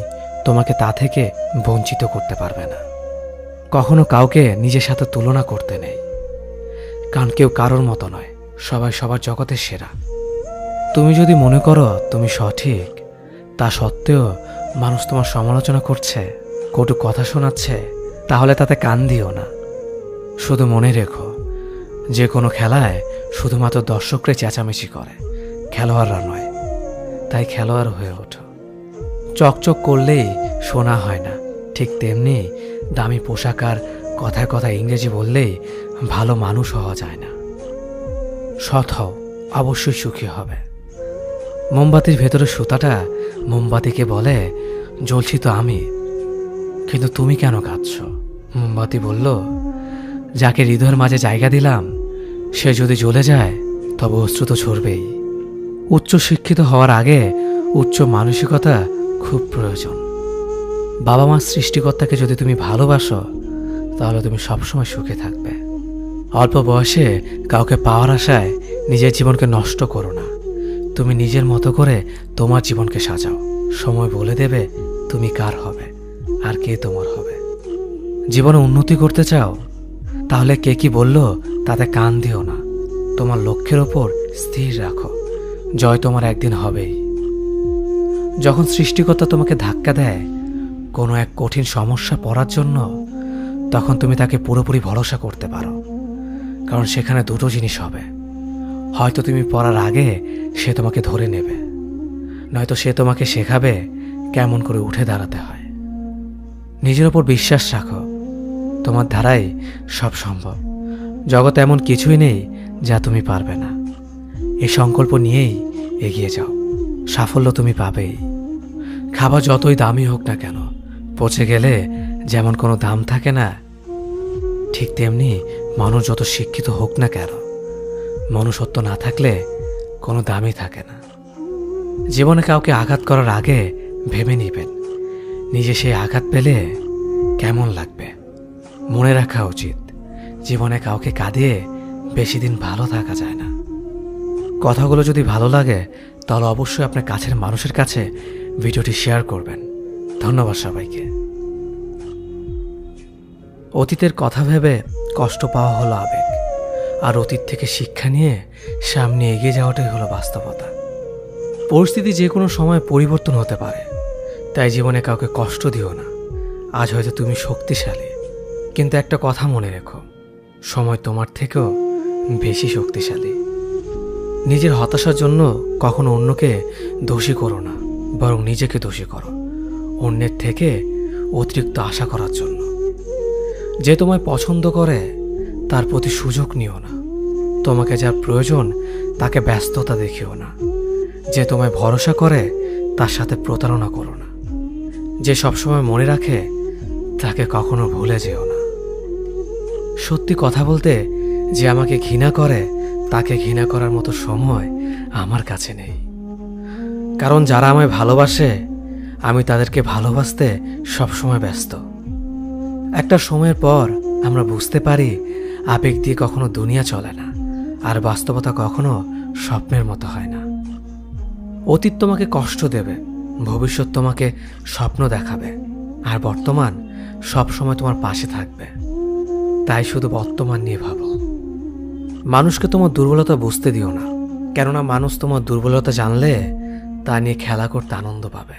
Speaker 1: তোমাকে তা থেকে বঞ্চিত করতে পারবে না। কখনো কাউকে নিজের সাথে তুলনা করতে নেই, কারণ কেউ কারোর মতো নয়, সবাই সবার জগতের সেরা। তুমি যদি মনে করো তুমি সঠিক, তা সত্ত্বেও মানুষ তোমার সমালোচনা করছে, কটু কথা শোনাচ্ছে, তাহলে তাতে কান দিও না। শুধু মনে রেখো যে কোনো খেলায় শুধুমাত্র দর্শকরা চেঁচামেচি করে, খেলোয়াড়রা নয়। তাই খেলোয়াড় হয়ে ওঠো। চকচক করলেই শোনা হয় না, ঠিক তেমনি দামি পোশাক আর কথায় কথায় ইংরেজি বললেই ভালো মানুষ হওয়া যায় না। সৎ হও, অবশ্যই সুখী হবে। মোমবাতির ভেতরে সুতাটা মোমবাতিকে বলে, জ্বলছি তো আমি, কিন্তু তুমি কেন কাঁদছ? মোমবাতি বলল, যাকে হৃদয়ের মাঝে জায়গা দিলাম সে যদি জ্বলে যায় তবে অশ্রু তো ঝরবেই। উচ্চ শিক্ষিত হওয়ার আগে উচ্চ মানসিকতা খুব প্রয়োজন। বাবা মার সৃষ্টিকর্তাকে যদি তুমি ভালোবাসো তাহলে তুমি সবসময় সুখে থাকবে। অল্প বয়সে কাউকে পাওয়ার আশায় নিজের জীবনকে নষ্ট করো না। তুমি নিজের মতো করে তোমার জীবনকে সাজাও। সময় বলে দেবে তুমি কার হবে আর কে তোমার হবে। জীবনে উন্নতি করতে চাও তাহলে কে কি বলল তাতে কান দিও না। তোমার লক্ষ্যের ওপর স্থির রাখো, জয় তোমার একদিন হবেই। যখন সৃষ্টিকর্তা তোমাকে ধাক্কা দেয় কোনো এক কঠিন সমস্যা পড়ার জন্য, তখন তুমি তাকে পুরোপুরি ভরসা করতে পারো, কারণ সেখানে দুটো জিনিস হবে। হয়তো তুমি পড়ার আগে সে তোমাকে ধরে নেবে, নয়তো সে তোমাকে শেখাবে কেমন করে উঠে দাঁড়াতে হয়। নিজের ওপর বিশ্বাস রাখো, তোমার দ্বারাই সব সম্ভব। জগতে এমন কিছুই নেই যা তুমি পারবে না। এই সংকল্প নিয়েই এগিয়ে যাও, সাফল্য তুমি পাবেই। খাবার যতই দামি হোক না কেন, পচে গেলে যেমন কোনো দাম থাকে না, ঠিক তেমনি মানুষ যত শিক্ষিত হোক না কেন, মনুষ্যত্ব না থাকলে কোনো দামই থাকে না। জীবনে কাউকে আঘাত করার আগে ভেবে নিবেন নিজে সেই আঘাত পেলে কেমন লাগবে। মনে রাখা উচিত জীবনে কাউকে কাঁদিয়ে বেশি দিন ভালো থাকা যায় না। কথাগুলো যদি ভালো লাগে তাহলে অবশ্যই আপনার কাছের মানুষের কাছে ভিডিওটি শেয়ার করবেন। ধন্যবাদ সবাইকে। অতীতের কথা ভেবে কষ্ট পাওয়া হলো আবেগ, আর অতীত থেকে শিক্ষা নিয়ে সামনে এগিয়ে যাওয়াটাই হলো বাস্তবতা। পরিস্থিতি যে কোনো সময় পরিবর্তন হতে পারে, তাই জীবনে কাউকে কষ্ট দিও না। আজ হয়তো তুমি শক্তিশালী, কিন্তু একটা কথা মনে রেখো, সময় তোমার থেকেও বেশি শক্তিশালী। নিজের হতাশার জন্য কখনো অন্যকে দোষী করো না, বরং নিজেকে দোষী করো অন্যের থেকে অতিরিক্ত আশা করার জন্য। যে তোমায় পছন্দ করে তার প্রতি সুযোগ নিও না। তোমাকে যার প্রয়োজন তাকে ব্যস্ততা দেখিও না। যে তোমায় ভরসা করে তার সাথে প্রতারণা করো না। যে সবসময় মনে রাখে তাকে কখনো ভুলে যেও না। সত্যি কথা বলতে, যে আমাকে ঘৃণা করে তাকে ঘৃণা করার মতো সময় আমার কাছে নেই, কারণ যারা আমায় ভালোবাসে আমি তাদেরকে ভালোবাসতে সবসময় ব্যস্ত। একটা সময়ের পর আমরা বুঝতে পারি আবেগ দিয়ে কখনো দুনিয়া চলে না, আর বাস্তবতা কখনো স্বপ্নের মতো হয় না। অতীত তোমাকে কষ্ট দেবে, ভবিষ্যৎ তোমাকে স্বপ্ন দেখাবে, আর বর্তমান সবসময় তোমার পাশে থাকবে। তাই শুধু বর্তমান নিয়ে ভাবো। মানুষকে তোমার দুর্বলতা বুঝতে দিও না, কেননা মানুষ তোমার দুর্বলতা জানলে তা নিয়ে খেলা করতে আনন্দ পাবে।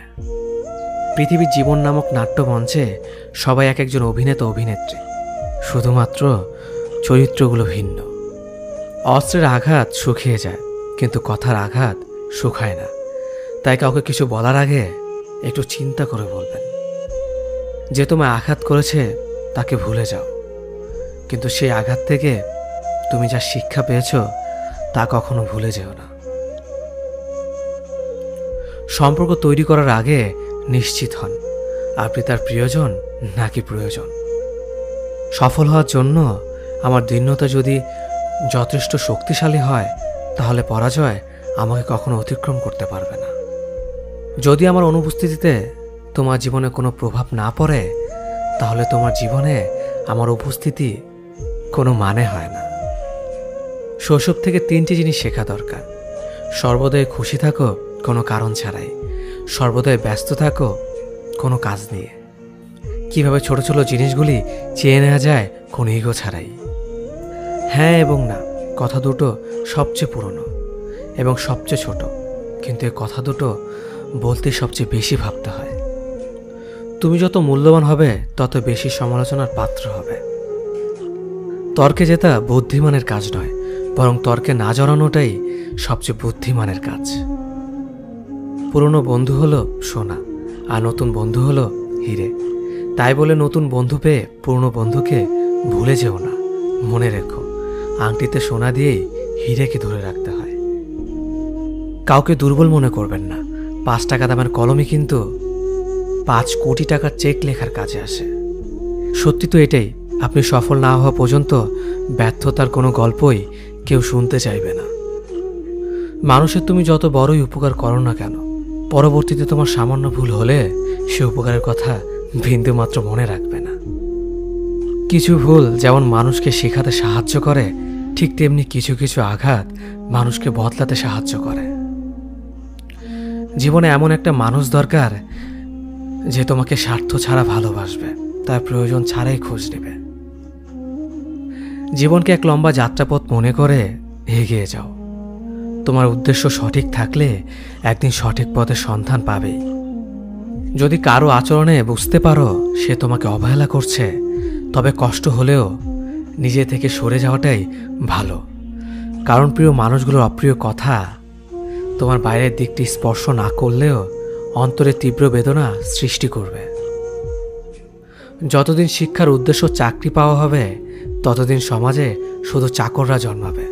Speaker 1: পৃথিবীর জীবন নামক নাট্যমঞ্চে সবাই এক একজন অভিনেতা অভিনেত্রী, শুধুমাত্র চরিত্রগুলো ভিন্ন। অস্ত্রের আঘাত শুকিয়ে যায়, কিন্তু কথার আঘাত শুকায় না। তাই কাউকে কিছু বলার আগে একটু চিন্তা করে বলবেন। যে তোমায় আঘাত করেছে তাকে ভুলে যাও, কিন্তু সেই আঘাত থেকে তুমি যা শিক্ষা পেয়েছ তা কখনো ভুলে যেও না। সম্পর্ক তৈরি করার আগে নিশ্চিত হন আপনি তার প্রিয়জন নাকি প্রয়োজন। সফল হওয়ার জন্য আমার দীনতা যদি যথেষ্ট শক্তিশালী হয়, তাহলে পরাজয় আমাকে কখনো অতিক্রম করতে পারবে না। যদি আমার অনুপস্থিতিতে তোমার জীবনে কোনো প্রভাব না পড়ে, তাহলে তোমার জীবনে আমার উপস্থিতি কোনো মানে হয় না। শৈশব থেকে 3টি জিনিস শেখা দরকার: সর্বদাই খুশি থাকো কোনো কারণ ছাড়াই, সর্বদাই ব্যস্ত থাকো কোনো কাজ নিয়ে, কিভাবে ছোট ছোট জিনিসগুলি চেয়ে নেওয়া যায় কোনো ইগো ছাড়াই। হ্যাঁ এবং না কথা দুটো সবচেয়ে পুরনো এবং সবচেয়ে ছোট, কিন্তু এই কথা দুটো বলতে সবচেয়ে বেশি ভাবতে হয়। তুমি যত মূল্যবান হবে তত বেশি সমালোচনার পাত্র হবে। তর্কে জেতা বুদ্ধিমানের কাজ নয়, বরং তর্কে না জড়ানোটাই সবচেয়ে বুদ্ধিমানের কাজ। পুরনো বন্ধু হলো সোনা, আর নতুন বন্ধু হলো হিরে। তাই বলে নতুন বন্ধু পেয়ে পুরনো বন্ধুকে ভুলে যেও না। মনে রেখো, আংটিতে সোনা দিয়েই হিরেকে ধরে রাখতে হয়। কাউকে দুর্বল মনে করবেন না। 5 টাকা দামের কলমই কিন্তু 5 কোটি টাকার চেক লেখার কাজে আসে। সত্যি তো এটাই, আপনি সফল না হওয়া পর্যন্ত ব্যর্থতার কোনো গল্পই কেউ শুনতে চাইবে না। মানুষের তুমি যত বড়ই উপকার করো না কেন, পরবর্তীতে তোমার সামান্য ভুল হলে সে উপকারের কথা বিন্দুমাত্র মনে রাখবে না। কিছু ভুল যেমন মানুষকে শেখাতে সাহায্য করে, ঠিক তেমনি কিছু কিছু আঘাত মানুষকে বদলাতে সাহায্য করে। জীবনে এমন একটা মানুষ দরকার যে তোমাকে স্বার্থ ছাড়া ভালোবাসবে, তার প্রয়োজন ছাড়াই খোঁজ নেবে। জীবনকে এক লম্বা যাত্রাপথ মনে করে এগিয়ে যাও। তোমার উদ্দেশ্য সঠিক থাকলে একদিন সঠিক পথের সন্ধান পাবেই। যদি কারো আচরণে বুঝতে পারো সে তোমাকে অবহেলা করছে, তবে কষ্ট হলেও নিজে থেকে সরে যাওয়াটাই ভালো। কারণ প্রিয় মানুষগুলোর অপ্রিয় কথা তোমার বাইরের দিকটি স্পর্শ না করলেও অন্তরে তীব্র বেদনা সৃষ্টি করবে। যতদিন শিক্ষার উদ্দেশ্য চাকরি পাওয়া হবে, ততদিন সমাজে শুধু চাকররা জন্মাবে,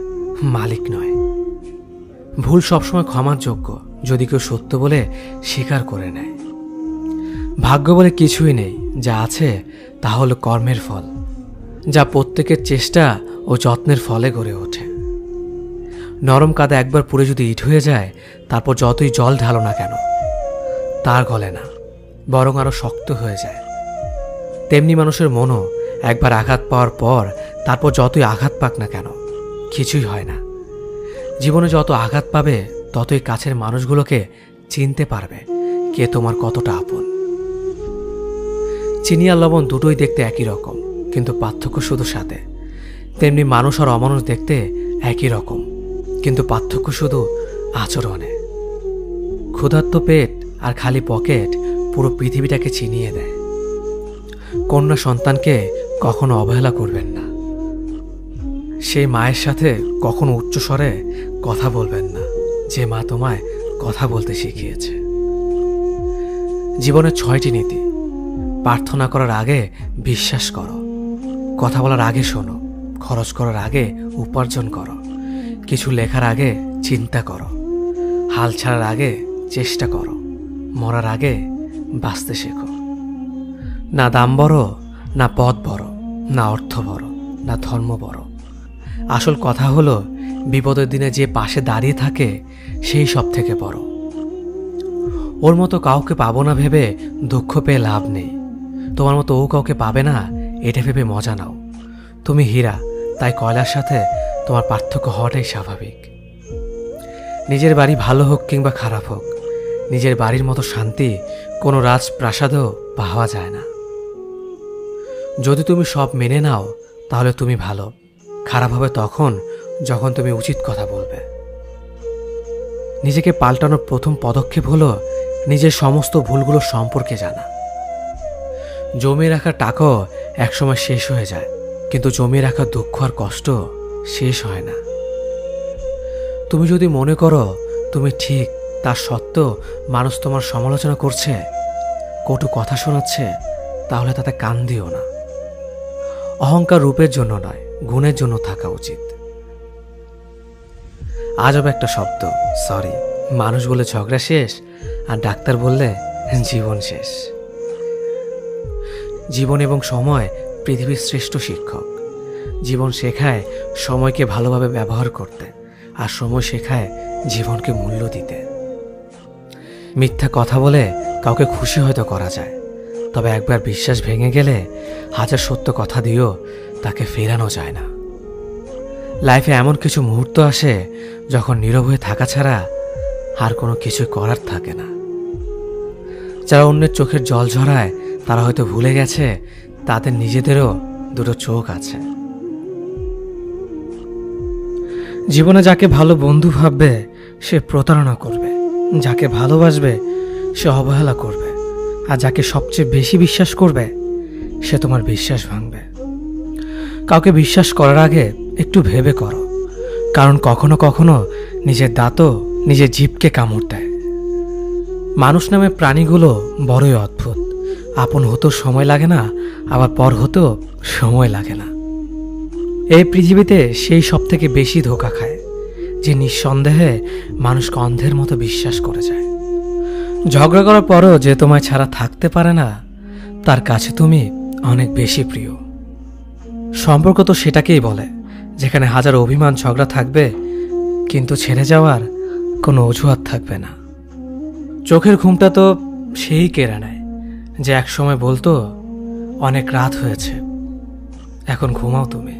Speaker 1: মালিক নয়। ভুল সবসময় ক্ষমার যোগ্য যদি কেউ সত্য বলে স্বীকার করে নেয়। ভাগ্য বলে কিছুই নেই, যা আছে তা হলো কর্মের ফল, যা প্রত্যেকের চেষ্টা ও যত্নের ফলে গড়ে ওঠে। নরম কাদা একবার পুড়ে যদি ইট হয়ে যায়, তারপর যতই জল ঢালো না কেন তার গলে না, বরং আরো শক্ত হয়ে যায়। তেমনি মানুষের মনও একবার আঘাত পাওয়ার পর তারপর যতই আঘাত পাক না কেন কিছুই হয় না। জীবনে যত আঘাত পাবে ততই কাছের মানুষগুলোকে চিনতে পারবে কে তোমার কতটা আপন। চিনি আর লবণ দুটোই দেখতে একই রকম, কিন্তু পার্থক্য শুধু স্বাদে। তেমনি মানুষ আর অমানুষ দেখতে একই রকম, কিন্তু পার্থক্য শুধু আচরণে। ক্ষুধার্ত পেট আর খালি পকেট পুরো পৃথিবীটাকে চিনিয়ে দেয়। কন্যা সন্তানকে কখনো অবহেলা করবেন না। সেই মায়ের সাথে কখনো উচ্চস্বরে কথা বলবেন না যে মা তোমায় কথা বলতে শিখিয়েছে। জীবনের 6টি নীতি: প্রার্থনা করার আগে বিশ্বাস করো, কথা বলার আগে শোনো, খরচ করার আগে উপার্জন করো, কিছু লেখার আগে চিন্তা করো, হাল ছাড়ার আগে চেষ্টা করো, মরার আগে বাঁচতে শেখো। না দাম বড়, না পদ বড়, না অর্থ বড়, না ধর্ম বড়। আসল কথা হলো বিপদের দিনে যে পাশে দাঁড়িয়ে থাকে সেই সব থেকে বড়। ওর মতো কাউকে পাবো না ভেবে দুঃখ পেয়ে লাভ নেই। তোমার মতো ও কাউকে পাবে না এটা ভেবে মজা নাও। তুমি হীরা, তাই কয়লার সাথে তোমার পার্থক্য হওয়াটাই স্বাভাবিক। নিজের বাড়ি ভালো হোক কিংবা খারাপ হোক, নিজের বাড়ির মতো শান্তি কোনো রাজপ্রাসাদেও পাওয়া যায় না। যদি তুমি সব মেনে নাও তাহলে তুমি ভালো, খারাপ হবে তখন যখন তুমি উচিত কথা বলবে। নিজেকে পাল্টানোর প্রথম পদক্ষেপ হলো নিজের সমস্ত ভুলগুলো সম্পর্কে জানা। জমিয়ে রাখা টাকাও একসময় শেষ হয়ে যায়, কিন্তু জমিয়ে রাখা দুঃখ আর কষ্ট শেষ হয় না। তুমি যদি মনে করো তুমি ঠিক, তার সত্ত্বেও মানুষ তোমার সমালোচনা করছে, কটু কথা শোনাচ্ছে, তাহলে তাতে কান দিও না। অহংকার রূপের জন্য নয়, গুণের জন্য থাকা উচিত। আজব একটা শব্দ, সরি। মানুষ বলে ঝগড়া শেষ, আর ডাক্তার বললে জীবন শেষ। জীবন এবং সময় পৃথিবীর শ্রেষ্ঠ শিক্ষক। জীবন শেখায় সময়কে ভালোভাবে ব্যবহার করতে, আর সময় শেখায় জীবনকে মূল্য দিতে। মিথ্যা কথা বলে কাউকে খুশি হয়তো করা যায়, তবে একবার বিশ্বাস ভেঙে গেলে হাজার সত্য কথা দিয়েও তাকে ফেরানো যায় না। লাইফে এমন কিছু মুহূর্ত আসে যখন নীরব হয়ে থাকা ছাড়া আর কোনো কিছু করার থাকে না। যারা অন্যের চোখের জল ঝরায় তারা হয়তো ভুলে গেছে তাদের নিজেদেরও দুটো চোখ আছে। জীবনে যাকে ভালো বন্ধু ভাববে সে প্রতারণা করবে, যাকে ভালোবাসবে সে অবহেলা করবে, আর যাকে সবচেয়ে বেশি বিশ্বাস করবে সে তোমার বিশ্বাস ভাঙবে। কাউকে বিশ্বাস করার আগে একটু ভেবে করো, কারণ কখনো কখনো নিজের দাঁতও নিজের জিভকে কামড় দেয়। মানুষ নামে প্রাণীগুলো বড়ই অদ্ভুত। আপন হতেও সময় লাগে না, আবার পর হতেও সময় লাগে না। এই পৃথিবীতে সেই সব থেকে বেশি ধোঁকা খায় যে নিঃসন্দেহে মানুষকে অন্ধের মতো বিশ্বাস করে যায়। ঝগড়া করার পরও যে তোমায় ছাড়া থাকতে পারে না, তার কাছে তুমি অনেক বেশি প্রিয়। সম্পর্ক তো সেটাকেই বলে যেখানে হাজার অভিমান ঝগড়া থাকবে, কিন্তু ছেড়ে যাওয়ার কোনো অজুহাত থাকবে না। চোখের ঘুমটা তো সেই কেড়ে নেয় যে একসময় বলতো অনেক রাত হয়েছে, এখন ঘুমাও তুমি।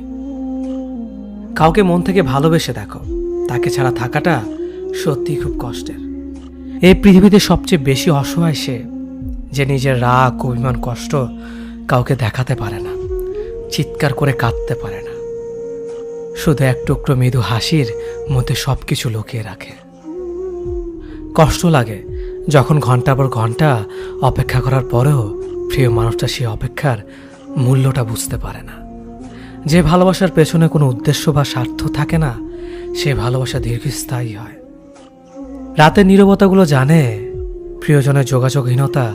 Speaker 1: কাউকে মন থেকে ভালোবেসে দেখো, তাকে ছাড়া থাকাটা সত্যিই খুব কষ্টের। এই পৃথিবীতে সবচেয়ে বেশি অসহায় সে যে নিজের রাগ, অভিমান, কষ্ট কাউকে দেখাতে পারে না, চিৎকার করে কাঁদতে পারে না, শুধু এক টুকরো মৃদু হাসির মধ্যে সব কিছু লুকিয়ে রাখে। কষ্ট লাগে যখন ঘন্টা পর ঘন্টা অপেক্ষা করার পরেও প্রিয় মানুষটা সেই অপেক্ষার মূল্যটা বুঝতে পারে না। যে ভালোবাসার পেছনে কোনো উদ্দেশ্য বা স্বার্থ থাকে না, সে ভালোবাসা দীর্ঘস্থায়ী হয়। রাতের নীরবতাগুলো জানে প্রিয়জনের যোগাযোগহীনতা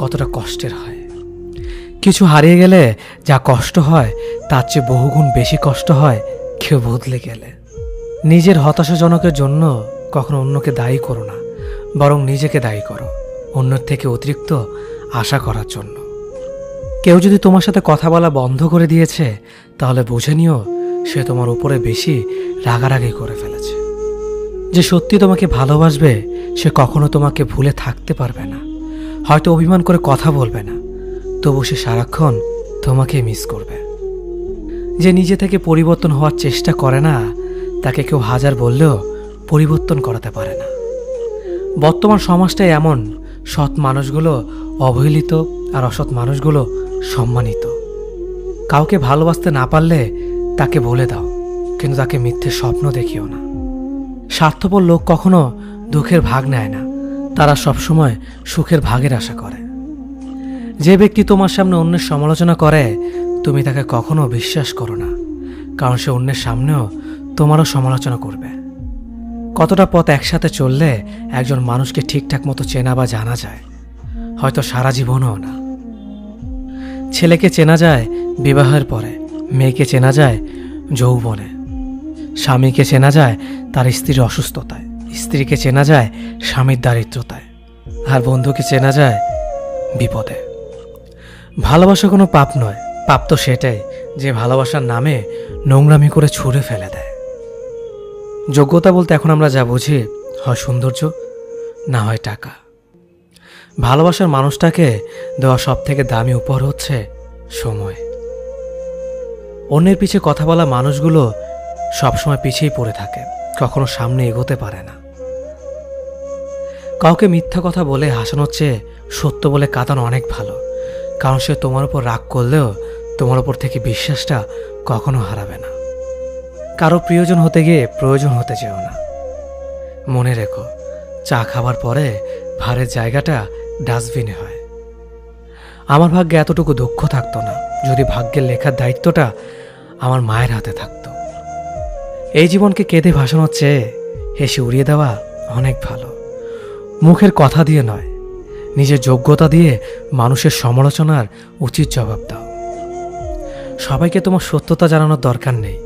Speaker 1: কতটা কষ্টের হয়। কিছু হারিয়ে গেলে যা কষ্ট হয় তার চেয়ে বহুগুণ বেশি কষ্ট হয় কেউ বদলে গেলে। নিজের হতাশাজনকের জন্য কখনো অন্যকে দায়ী করো না, বরং নিজেকে দায়ী করো অন্যের থেকে অতিরিক্ত আশা করার জন্য। কেউ যদি তোমার সাথে কথা বলা বন্ধ করে দিয়েছে, তাহলে বুঝে নিও সে তোমার উপরে বেশি রাগারাগি করে ফেলেছে। যে সত্যি তোমাকে ভালোবাসবে সে কখনো তোমাকে ভুলে থাকতে পারবে না। হয়তো অভিমান করে কথা বলবে না, তবু সে সারাক্ষণ তোমাকে মিস করবে। যে নিজে থেকে পরিবর্তন হওয়ার চেষ্টা করে না, তাকে কেউ হাজার বললেও পরিবর্তন করাতে পারে না। বর্তমান সমাজটাই এমন, সৎ মানুষগুলো অবহেলিত আর অসৎ মানুষগুলো সম্মানিত। কাউকে ভালোবাসতে না পারলে তাকে বলে দাও, কিন্তু তাকে মিথ্যে স্বপ্ন দেখিও না। স্বার্থপর লোক কখনো দুঃখের ভাগ নেয় না, তারা সবসময় সুখের ভাগের আশা করে। যে ব্যক্তি তোমার সামনে অন্যের সমালোচনা করে, তুমি তাকে কখনো বিশ্বাস করো না, কারণ সে অন্যের সামনেও তোমারও সমালোচনা করবে। কতটা পথ একসাথে চললে একজন মানুষকে ঠিকঠাক মতো চেনা বা জানা যায়, হয়তো সারা জীবনও না। ছেলেকে চেনা যায় বিবাহের পরে, মেয়েকে চেনা যায় যৌবনে, স্বামীকে চেনা যায় তার স্ত্রীর অসুস্থতায়, স্ত্রীকে চেনা যায় স্বামীর দারিদ্রতায়, আর বন্ধুকে চেনা যায় বিপদে। ভালোবাসা কোনো পাপ নয়, পাপ তো সেটাই যে ভালোবাসার নামে নোংরামি করে ছুঁড়ে ফেলে দেয়। যোগ্যতা বলতে এখন আমরা যা বুঝি, হয় সৌন্দর্য, না হয় টাকা। ভালোবাসার মানুষটাকে দেওয়া সব থেকে দামি উপহার হচ্ছে সময়। অন্যের পিছে কথা বলা মানুষগুলো সবসময় পিছিয়েই পড়ে থাকে, কখনো সামনে এগোতে পারে না। কাউকে মিথ্যা কথা বলে হাসানোর চেয়ে সত্য বলে কাঁদানো অনেক ভালো, কারণ সে তোমার উপর রাগ করলেও তোমার উপর থেকে বিশ্বাসটা কখনো হারাবে না। কারো প্রিয়জন হতে গিয়ে প্রয়োজন হতে চেও না। মনে রেখো, চা খাবার পরে ভারের জায়গাটা ডাস্টবিনে হয়। আমার ভাগ্যে এতটুকু দুঃখ থাকতো না যদি ভাগ্যের লেখার দায়িত্বটা আমার মায়ের হাতে থাকতো। এই জীবনকে কেঁদে ভাসানোর চেয়ে হেসে উড়িয়ে দেওয়া অনেক ভালো। মুখের কথা দিয়ে নয়, নিজের যোগ্যতা দিয়ে মানুষের সমালোচনার উচিত জবাব দাও। সবাইকে তোমার সত্যতা জানানোর দরকার নেই,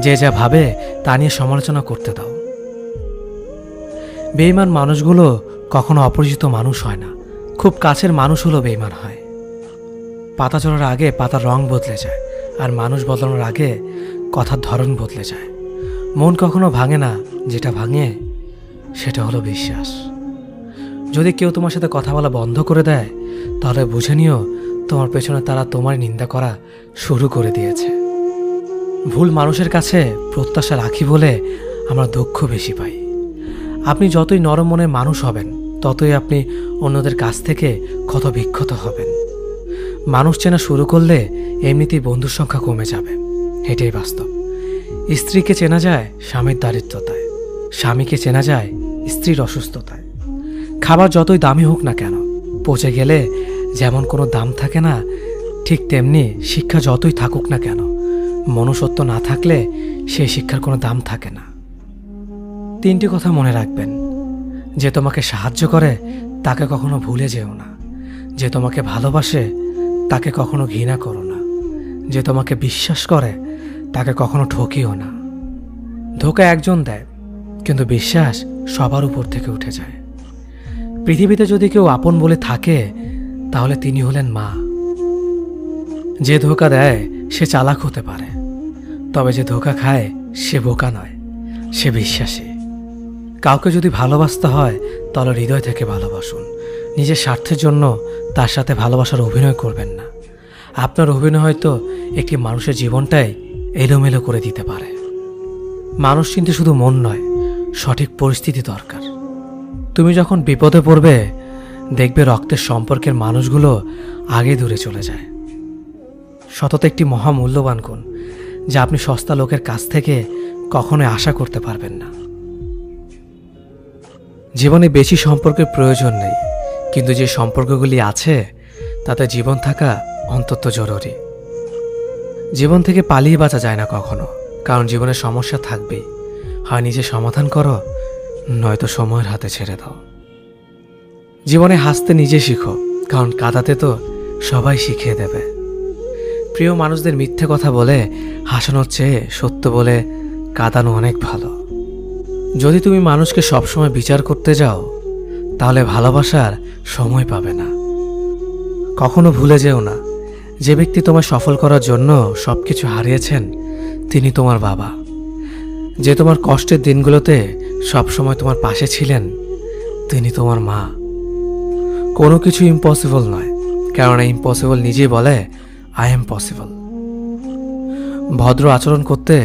Speaker 1: যে যা ভাবে তা নিয়ে সমালোচনা করতে দাও। বেঈমান মানুষগুলো কখনো অপরিচিত মানুষ হয় না, খুব কাছের মানুষ হলো বেঈমান হয়। পাতা চড়ার আগে পাতার রং বদলে যায়, আর মানুষ বদলানোর আগে কথার ধরন বদলে যায়। মন কখনো ভাঙে না, যেটা ভাঙে সেটা হলো বিশ্বাস। যদি কেউ তোমার সাথে কথা বলা বন্ধ করে দেয়, তাহলে বুঝে নিও তোমার পেছনে তারা তোমার নিন্দা করা শুরু করে দিয়েছে। ভুল মানুষের কাছে প্রত্যাশা রাখি বলে আমরা দুঃখ বেশি পাই। আপনি যতই নরম মনের মানুষ হবেন, ততই আপনি অন্যদের কাছ থেকে ক্ষত বিক্ষত হবেন। মানুষ চেনা শুরু করলে এমনিতেই বন্ধুর সংখ্যা কমে যাবে, এটাই বাস্তব। স্ত্রীকে চেনা যায় স্বামীর দারিদ্রতায়, স্বামীকে চেনা যায় স্ত্রীর অসুস্থতায়। খাবার যতই দামি হোক না কেন, পচে গেলে যেমন কোনো দাম থাকে না, ঠিক তেমনি শিক্ষা যতই থাকুক না কেন, মনুষ্যত্ব না থাকলে সেই শিক্ষার কোনো দাম থাকে না। 3টি কথা মনে রাখবেন: যে তোমাকে সাহায্য করে তাকে কখনো ভুলে যেও না, যে তোমাকে ভালোবাসে তাকে কখনো ঘৃণা করো না, যে তোমাকে বিশ্বাস করে তাকে কখনো ঠকিও না। ধোঁকা একজন দেয়, কিন্তু বিশ্বাস সবার উপর থেকে উঠে যায়। পৃথিবীতে যদি কেউ আপন বলে থাকে, তাহলে তিনি হলেন মা। যে ধোঁকা দেয় সে চালাক হতে পারে, তবে যে ধোঁকা খায় সে বোকা নয়, সে বিশ্বাসী। কাউকে যদি ভালোবাসতে হয়, তাহলে হৃদয় থেকে ভালোবাসুন। নিজের স্বার্থের জন্য তার সাথে ভালোবাসার অভিনয় করবেন না। আপনার অভিনয় হয়তো একটি মানুষের জীবনটাই এলোমেলো করে দিতে পারে। মানুষ চিনতে শুধু মন নয়, সঠিক পরিস্থিতি দরকার। তুমি যখন বিপদে পড়বে, দেখবে রক্তের সম্পর্কের মানুষগুলো আগে দূরে চলে যায়। সততা একটি মহামূল্যবান গুণ, যা আপনি সস্তা লোকের কাছ থেকে কখনোই আশা করতে পারবেন না। জীবনে বেশি সম্পর্কের প্রয়োজন নেই, কিন্তু যে সম্পর্কগুলি আছে তাতে জীবন থাকা অন্তত জরুরি। জীবন থেকে পালিয়ে বাঁচা যায় না কখনো, কারণ জীবনে সমস্যা থাকবেই। হয় নিজে সমাধান করো, নয়তো সময়ের হাতে ছেড়ে দাও। জীবনে হাসতে নিজে শিখো, কারণ কাঁদাতে তো সবাই শিখিয়ে দেবে। প্রিয় মানুষদের মিথ্যে কথা বলে হাসানোর চেয়ে সত্য বলে কাঁদানো অনেক ভালো। যদি তুমি মানুষকে সবসময় বিচার করতে যাও, তাহলে ভালোবাসার সময় পাবে না। কখনো ভুলে যেও না, যে ব্যক্তি তোমায় সফল করার জন্য সবকিছু হারিয়েছেন, তিনি তোমার বাবা। যে তোমার কষ্টের দিনগুলোতে সবসময় তোমার পাশে ছিলেন, তিনি তোমার মা। কোনো কিছু ইম্পসিবল নয়, কেননা ইম্পসিবল নিজেই বলে আই এম পসিবল। ভদ্র আচরণ করতে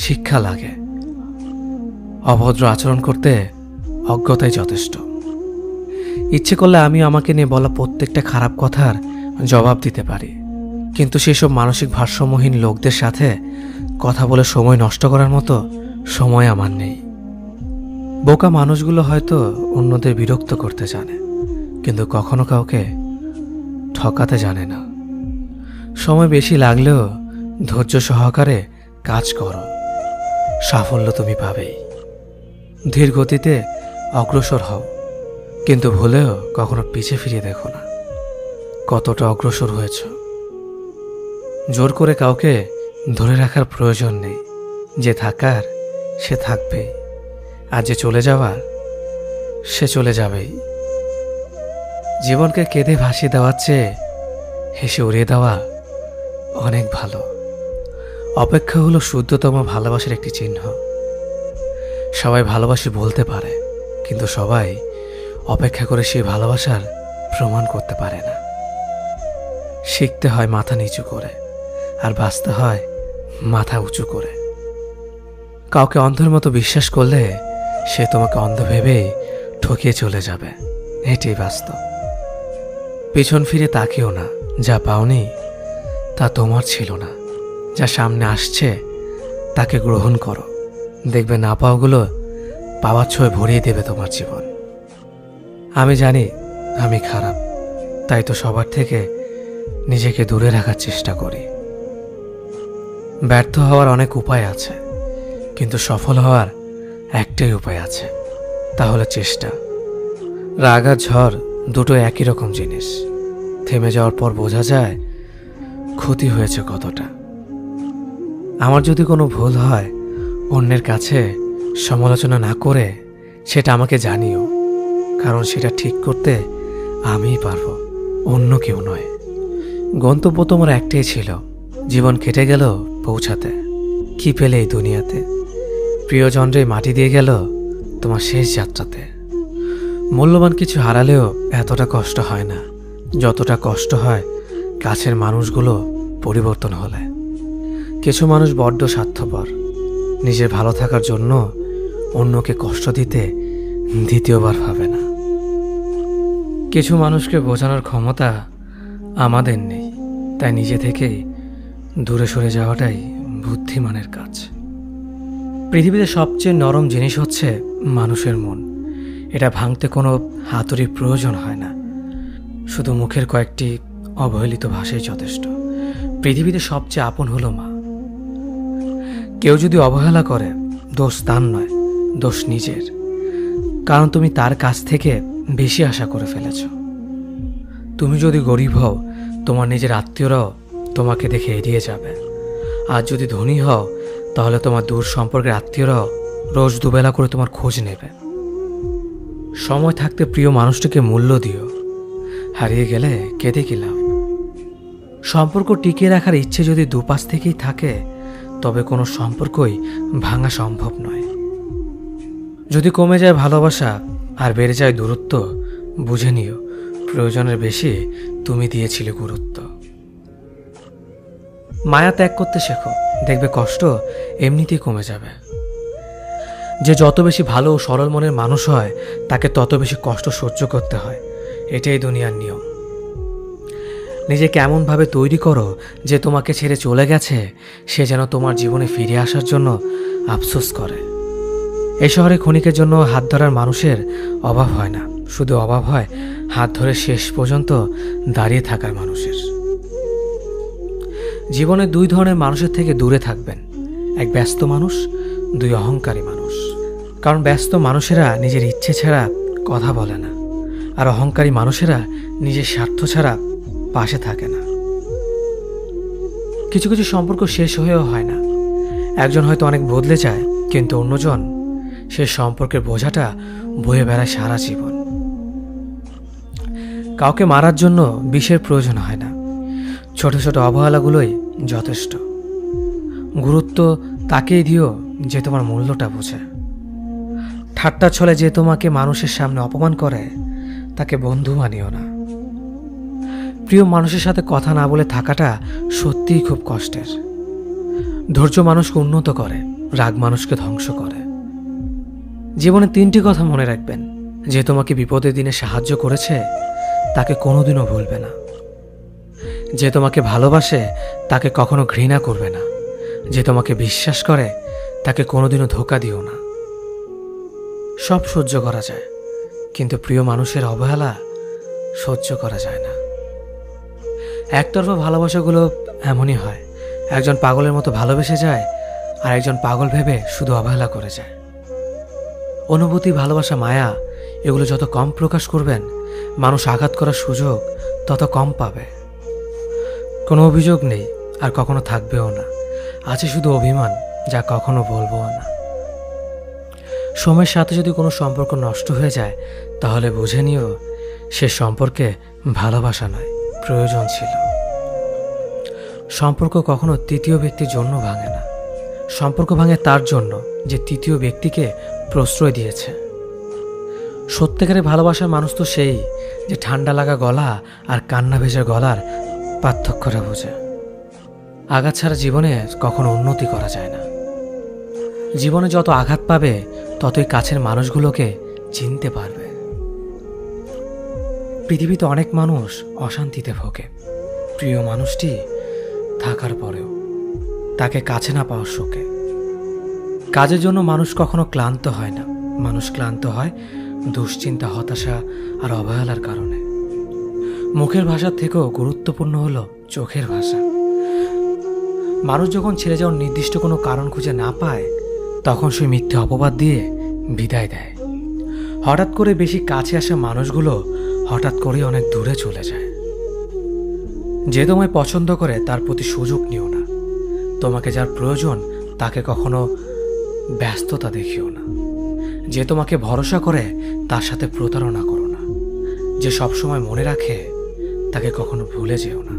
Speaker 1: শিক্ষা লাগে, অভদ্র আচরণ করতে অজ্ঞতাই যথেষ্ট। ইচ্ছে করলে আমি আমাকে নিয়ে বলা প্রত্যেকটা খারাপ কথার জবাব দিতে পারি, কিন্তু সেসব মানসিক ভারসাম্যহীন লোকদের সাথে কথা বলে সময় নষ্ট করার মতো সময় আমার নেই। বোকা মানুষগুলো হয়তো অন্যদের বিরক্ত করতে জানে, কিন্তু কখনো কাউকে ঠকাতে জানে না। সময় বেশি লাগলেও ধৈর্য সহকারে কাজ করো, সাফল্য তুমি পাবেই। ধীর গতিতে অগ্রসর হও, কিন্তু ভুলেও কখনো পিছে ফিরে দেখো না কতটা অগ্রসর হয়েছ। জোর করে কাউকে ধরে রাখার প্রয়োজন নেই, যে থাকার সে থাকবেই, আর যে চলে যাওয়ার সে চলে যাবেই। জীবনকে কেঁদে ভাসিয়ে দেওয়ার চেয়ে হেসে উড়িয়ে দেওয়া অনেক ভালো। অপেক্ষা হলো শুদ্ধতম ভালোবাসার একটি চিহ্ন। সবাই ভালোবাসি বলতে পারে, কিন্তু সবাই অপেক্ষা করে সেই ভালোবাসার প্রমাণ করতে পারে না। শিখতে হয় মাথা নিচু করে, আর বাঁচতে হয় মাথা উঁচু করে। কাউকে অন্ধের মতো বিশ্বাস করলে সে তোমাকে অন্ধ ভেবেই ঠকিয়ে চলে যাবে, এটাই বাস্তব। পিছন ফিরে তাকিও না, যা পাওনি তা তোমার ছিল না। যা সামনে আসছে তাকে গ্রহণ করো, দেখবে না পাওয়াগুলো পাওয়ার ছোঁয় ভরিয়ে দেবে তোমার জীবন। আমি জানি আমি খারাপ, তাই তো সবার থেকে নিজেকে দূরে রাখার চেষ্টা করি। ব্যর্থ হওয়ার অনেক উপায় আছে, কিন্তু সফল হওয়ার একটাই উপায় আছে, তা হলো চেষ্টা। রাগ আর ঝড় দুটো একই রকম জিনিস। থেমে যাওয়ার পর বোঝা যায় ক্ষতি হয়েছে কতটা। আমার যদি কোনো ভুল হয়, অন্যের কাছে সমালোচনা না করে সেটা আমাকে জানিও, কারণ সেটা ঠিক করতে আমিই পারবো, অন্য কেউ নয়। গন্তব্য তোমার একটাই ছিল, জীবন কেটে গেল পৌঁছাতে। কি পেলে এই দুনিয়াতে? প্রিয়জনরে মাটি দিয়ে গেল তোমার শেষ যাত্রাতে। মূল্যবান কিছু হারালেও এতটা কষ্ট হয় না যতটা কষ্ট হয় কাছের মানুষগুলো পরিবর্তন হলে। কিছু মানুষ বড্ড স্বার্থপর, নিজের ভালো থাকার জন্য অন্যকে কষ্ট দিতে দ্বিতীয়বার ভাবে না। কিছু মানুষকে বোঝানোর ক্ষমতা আমাদের নেই, তাই নিজে থেকেই দূরে সরে যাওয়াটাই বুদ্ধিমানের কাজ। পৃথিবীতে সবচেয়ে নরম জিনিস হচ্ছে মানুষের মন। এটা ভাঙতে কোনো হাতুড়ির প্রয়োজন হয় না, শুধু মুখের কয়েকটি অবহেলিত ভাষাই যথেষ্ট। পৃথিবীতে সবচেয়ে আপন হলো মা। কেউ যদি অবহেলা করে, দোষ তার নয়, দোষ নিজের। কারণ তুমি তার কাছ থেকে বেশি আশা করে ফেলেছ। তুমি যদি গরিব হও, তোমার নিজের আত্মীয়রাও তোমাকে দেখে এড়িয়ে যাবে। আর যদি ধনী হও, তাহলে তোমার দূর সম্পর্কের আত্মীয়রাও রোজ দুবেলা করে তোমার খোঁজ নেবে। সময় থাকতে প্রিয় মানুষটিকে মূল্য দিও, হারিয়ে গেলে কেঁদে কি লাভ? সম্পর্ক টিকিয়ে রাখার ইচ্ছে যদি দুপাশ থেকেই থাকে, তবে কোনো সম্পর্কই ভাঙা সম্ভব নয়। যদি কমে যায় ভালোবাসা আর বেড়ে যায় দূরত্ব, বুঝে নিও প্রয়োজনের বেশি তুমি দিয়েছিলে গুরুত্ব। মায়া ত্যাগ করতে শেখো, দেখবে কষ্ট এমনিতেই কমে যাবে। যে যত বেশি ভালো ও সরল মনের মানুষ হয়, তাকে তত বেশি কষ্ট সহ্য করতে হয়। এটাই দুনিয়ার নিয়ম। নিজেকে এমনভাবে তৈরি করো যে তোমাকে ছেড়ে চলে গেছে সে যেন তোমার জীবনে ফিরে আসার জন্য আফসোস করে। এই শহরে ক্ষণিকের জন্য হাত ধরার মানুষের অভাব হয় না, শুধু অভাব হয় হাত ধরে শেষ পর্যন্ত দাঁড়িয়ে থাকার মানুষের। জীবনে দুই ধরনের মানুষের থেকে দূরে থাকবেন, এক ব্যস্ত মানুষ, দুই অহংকারী মানুষ। কারণ ব্যস্ত মানুষেরা নিজের ইচ্ছে ছাড়া কথা বলে না, আর অহংকারী মানুষেরা নিজের স্বার্থ ছাড়া পাশে থাকে না। কিছু কিছু সম্পর্ক শেষ হয়েও হয় না। একজন হয়তো অনেক বদলে যায়, কিন্তু অন্যজন সে সম্পর্কের বোঝাটা বয়ে বেড়ায় সারা জীবন। কাউকে মারার জন্য বিষের প্রয়োজন হয় না, ছোট ছোট অবহেলাগুলোই যথেষ্ট। গুরুত্ব তাকেই দিও যে তোমার মূল্যটা বোঝে। ঠাট্টা ছলে যে তোমাকে মানুষের সামনে অপমান করে, তাকে বন্ধু মানিও না। প্রিয় মানুষের সাথে কথা না বলে থাকাটা সত্যিই খুব কষ্টের। ধৈর্য মানুষকে উন্নত করে, রাগ মানুষকে ধ্বংস করে। জীবনে তিনটি কথা মনে রাখবেন: যে তোমাকে বিপদের দিনে সাহায্য করেছে তাকে কোনোদিনও ভুলবে না, যে তোমাকে ভালোবাসে তাকে কখনো ঘৃণা করবে না, যে তোমাকে বিশ্বাস করে তাকে কোনোদিনও ধোঁকা দিও না। সব সহ্য করা যায়, কিন্তু প্রিয় মানুষের অবহেলা সহ্য করা যায় না। একতরফা ভালোবাসাগুলো এমনই হয়, একজন পাগলের মতো ভালোবেসে যায় আর একজন পাগল ভেবে শুধু অবহেলা করে যায়। অনুভূতি, ভালোবাসা, মায়া এগুলো যত কম প্রকাশ করবেন, মানুষ আঘাত করার সুযোগ তত কম পাবে। কোনো অভিযোগ নেই আর কখনো থাকবেও না, আছে শুধু অভিমান, যা কখনো বলবো না। সময়ের সাথে যদি কোনো সম্পর্ক নষ্ট হয়ে যায়, তাহলে বুঝে নিও সে সম্পর্কে ভালোবাসা নয়, প্রয়োজন ছিল। সম্পর্ক কখনো তৃতীয় ব্যক্তির জন্য ভাঙে না, সম্পর্ক ভাঙে তার জন্য যে তৃতীয় ব্যক্তিকে প্রশ্রয় দিয়েছে। সত্যিকারের ভালোবাসার মানুষ তো সেই যে ঠান্ডা লাগা গলা আর কান্না ভেজা গলার পার্থক্যটা বোঝে। আঘাত ছাড়া জীবনে কখনো উন্নতি করা যায় না। জীবনে যত আঘাত পাবে ততই কাছের মানুষগুলোকে চিনতে পারবে। পৃথিবীতে অনেক মানুষ অশান্তিতে ভোগে, প্রিয় মানুষটি থাকার পরেও তাকে কাছে না পাওয়ার শোকে। কাজের জন্য মানুষ কখনো ক্লান্ত হয় না, মানুষ ক্লান্ত হয় দুশ্চিন্তা, হতাশা আর অবহেলার কারণে। মুখের ভাষার থেকেও গুরুত্বপূর্ণ হলো চোখের ভাষা। মানুষ যখন ছেড়ে যাওয়ার নির্দিষ্ট কোনো কারণ খুঁজে না পায়, তখন সে মিথ্যে অপবাদ দিয়ে বিদায় দেয়। হঠাৎ করে বেশি কাছে আসা মানুষগুলো হঠাৎ করেই অনেক দূরে চলে যায়। যে তোমায় পছন্দ করে তার প্রতি সুযোগ নিও না। তোমাকে যার প্রয়োজন তাকে কখনো ব্যস্ততা দেখিও না। যে তোমাকে ভরসা করে তার সাথে প্রতারণা করো না। যে সবসময় মনে রাখে তাকে কখনো ভুলে যেও না।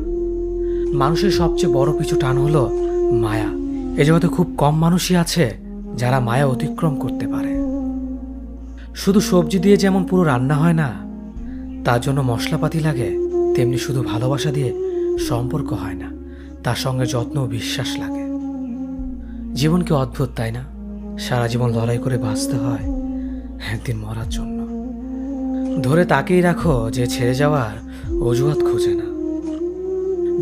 Speaker 1: মানুষের সবচেয়ে বড় পিছু টান হলো মায়া। এ জগতে খুব কম মানুষই আছে যারা মায়া অতিক্রম করতে পারে। শুধু সবজি দিয়ে যেমন পুরো রান্না হয় না, তার জন্য মশলাপাতি লাগে, তেমনি শুধু ভালোবাসা দিয়ে সম্পর্ক হয় না, তার সঙ্গে যত্ন ও বিশ্বাস লাগে। জীবন কি অদ্ভুত, তাই না? সারা জীবন লড়াই করে বাঁচতে হয় একদিন মরার জন্য। ধরে তাকেই রাখো যে ছেড়ে যাওয়ার অজুহাত খোঁজে না।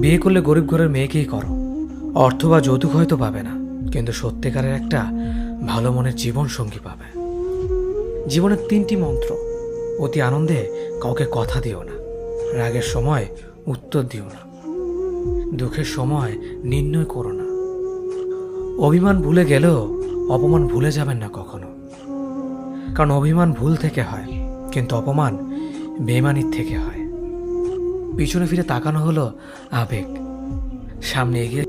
Speaker 1: বিয়ে করলে গরিব ঘরের মেয়েকেই করো। অর্থ বা যৌতুক হয়তো পাবে না, কিন্তু সত্যিকারের একটা ভালো মনের জীবন সঙ্গী পাবে। জীবনের 3টি মন্ত্র: অতি আনন্দে কাউকে কথা দিও না, রাগের সময় উত্তর দিও না, দুঃখের সময় নির্ণয় করো না। অভিমান ভুলে গেলেও অপমান ভুলে যাবেন না কখনো, কারণ অভিমান ভুল থেকে হয়, কিন্তু অপমান বেইমানির থেকে হয়। পিছনে ফিরে তাকানো হলো আবেগ, সামনে এগিয়ে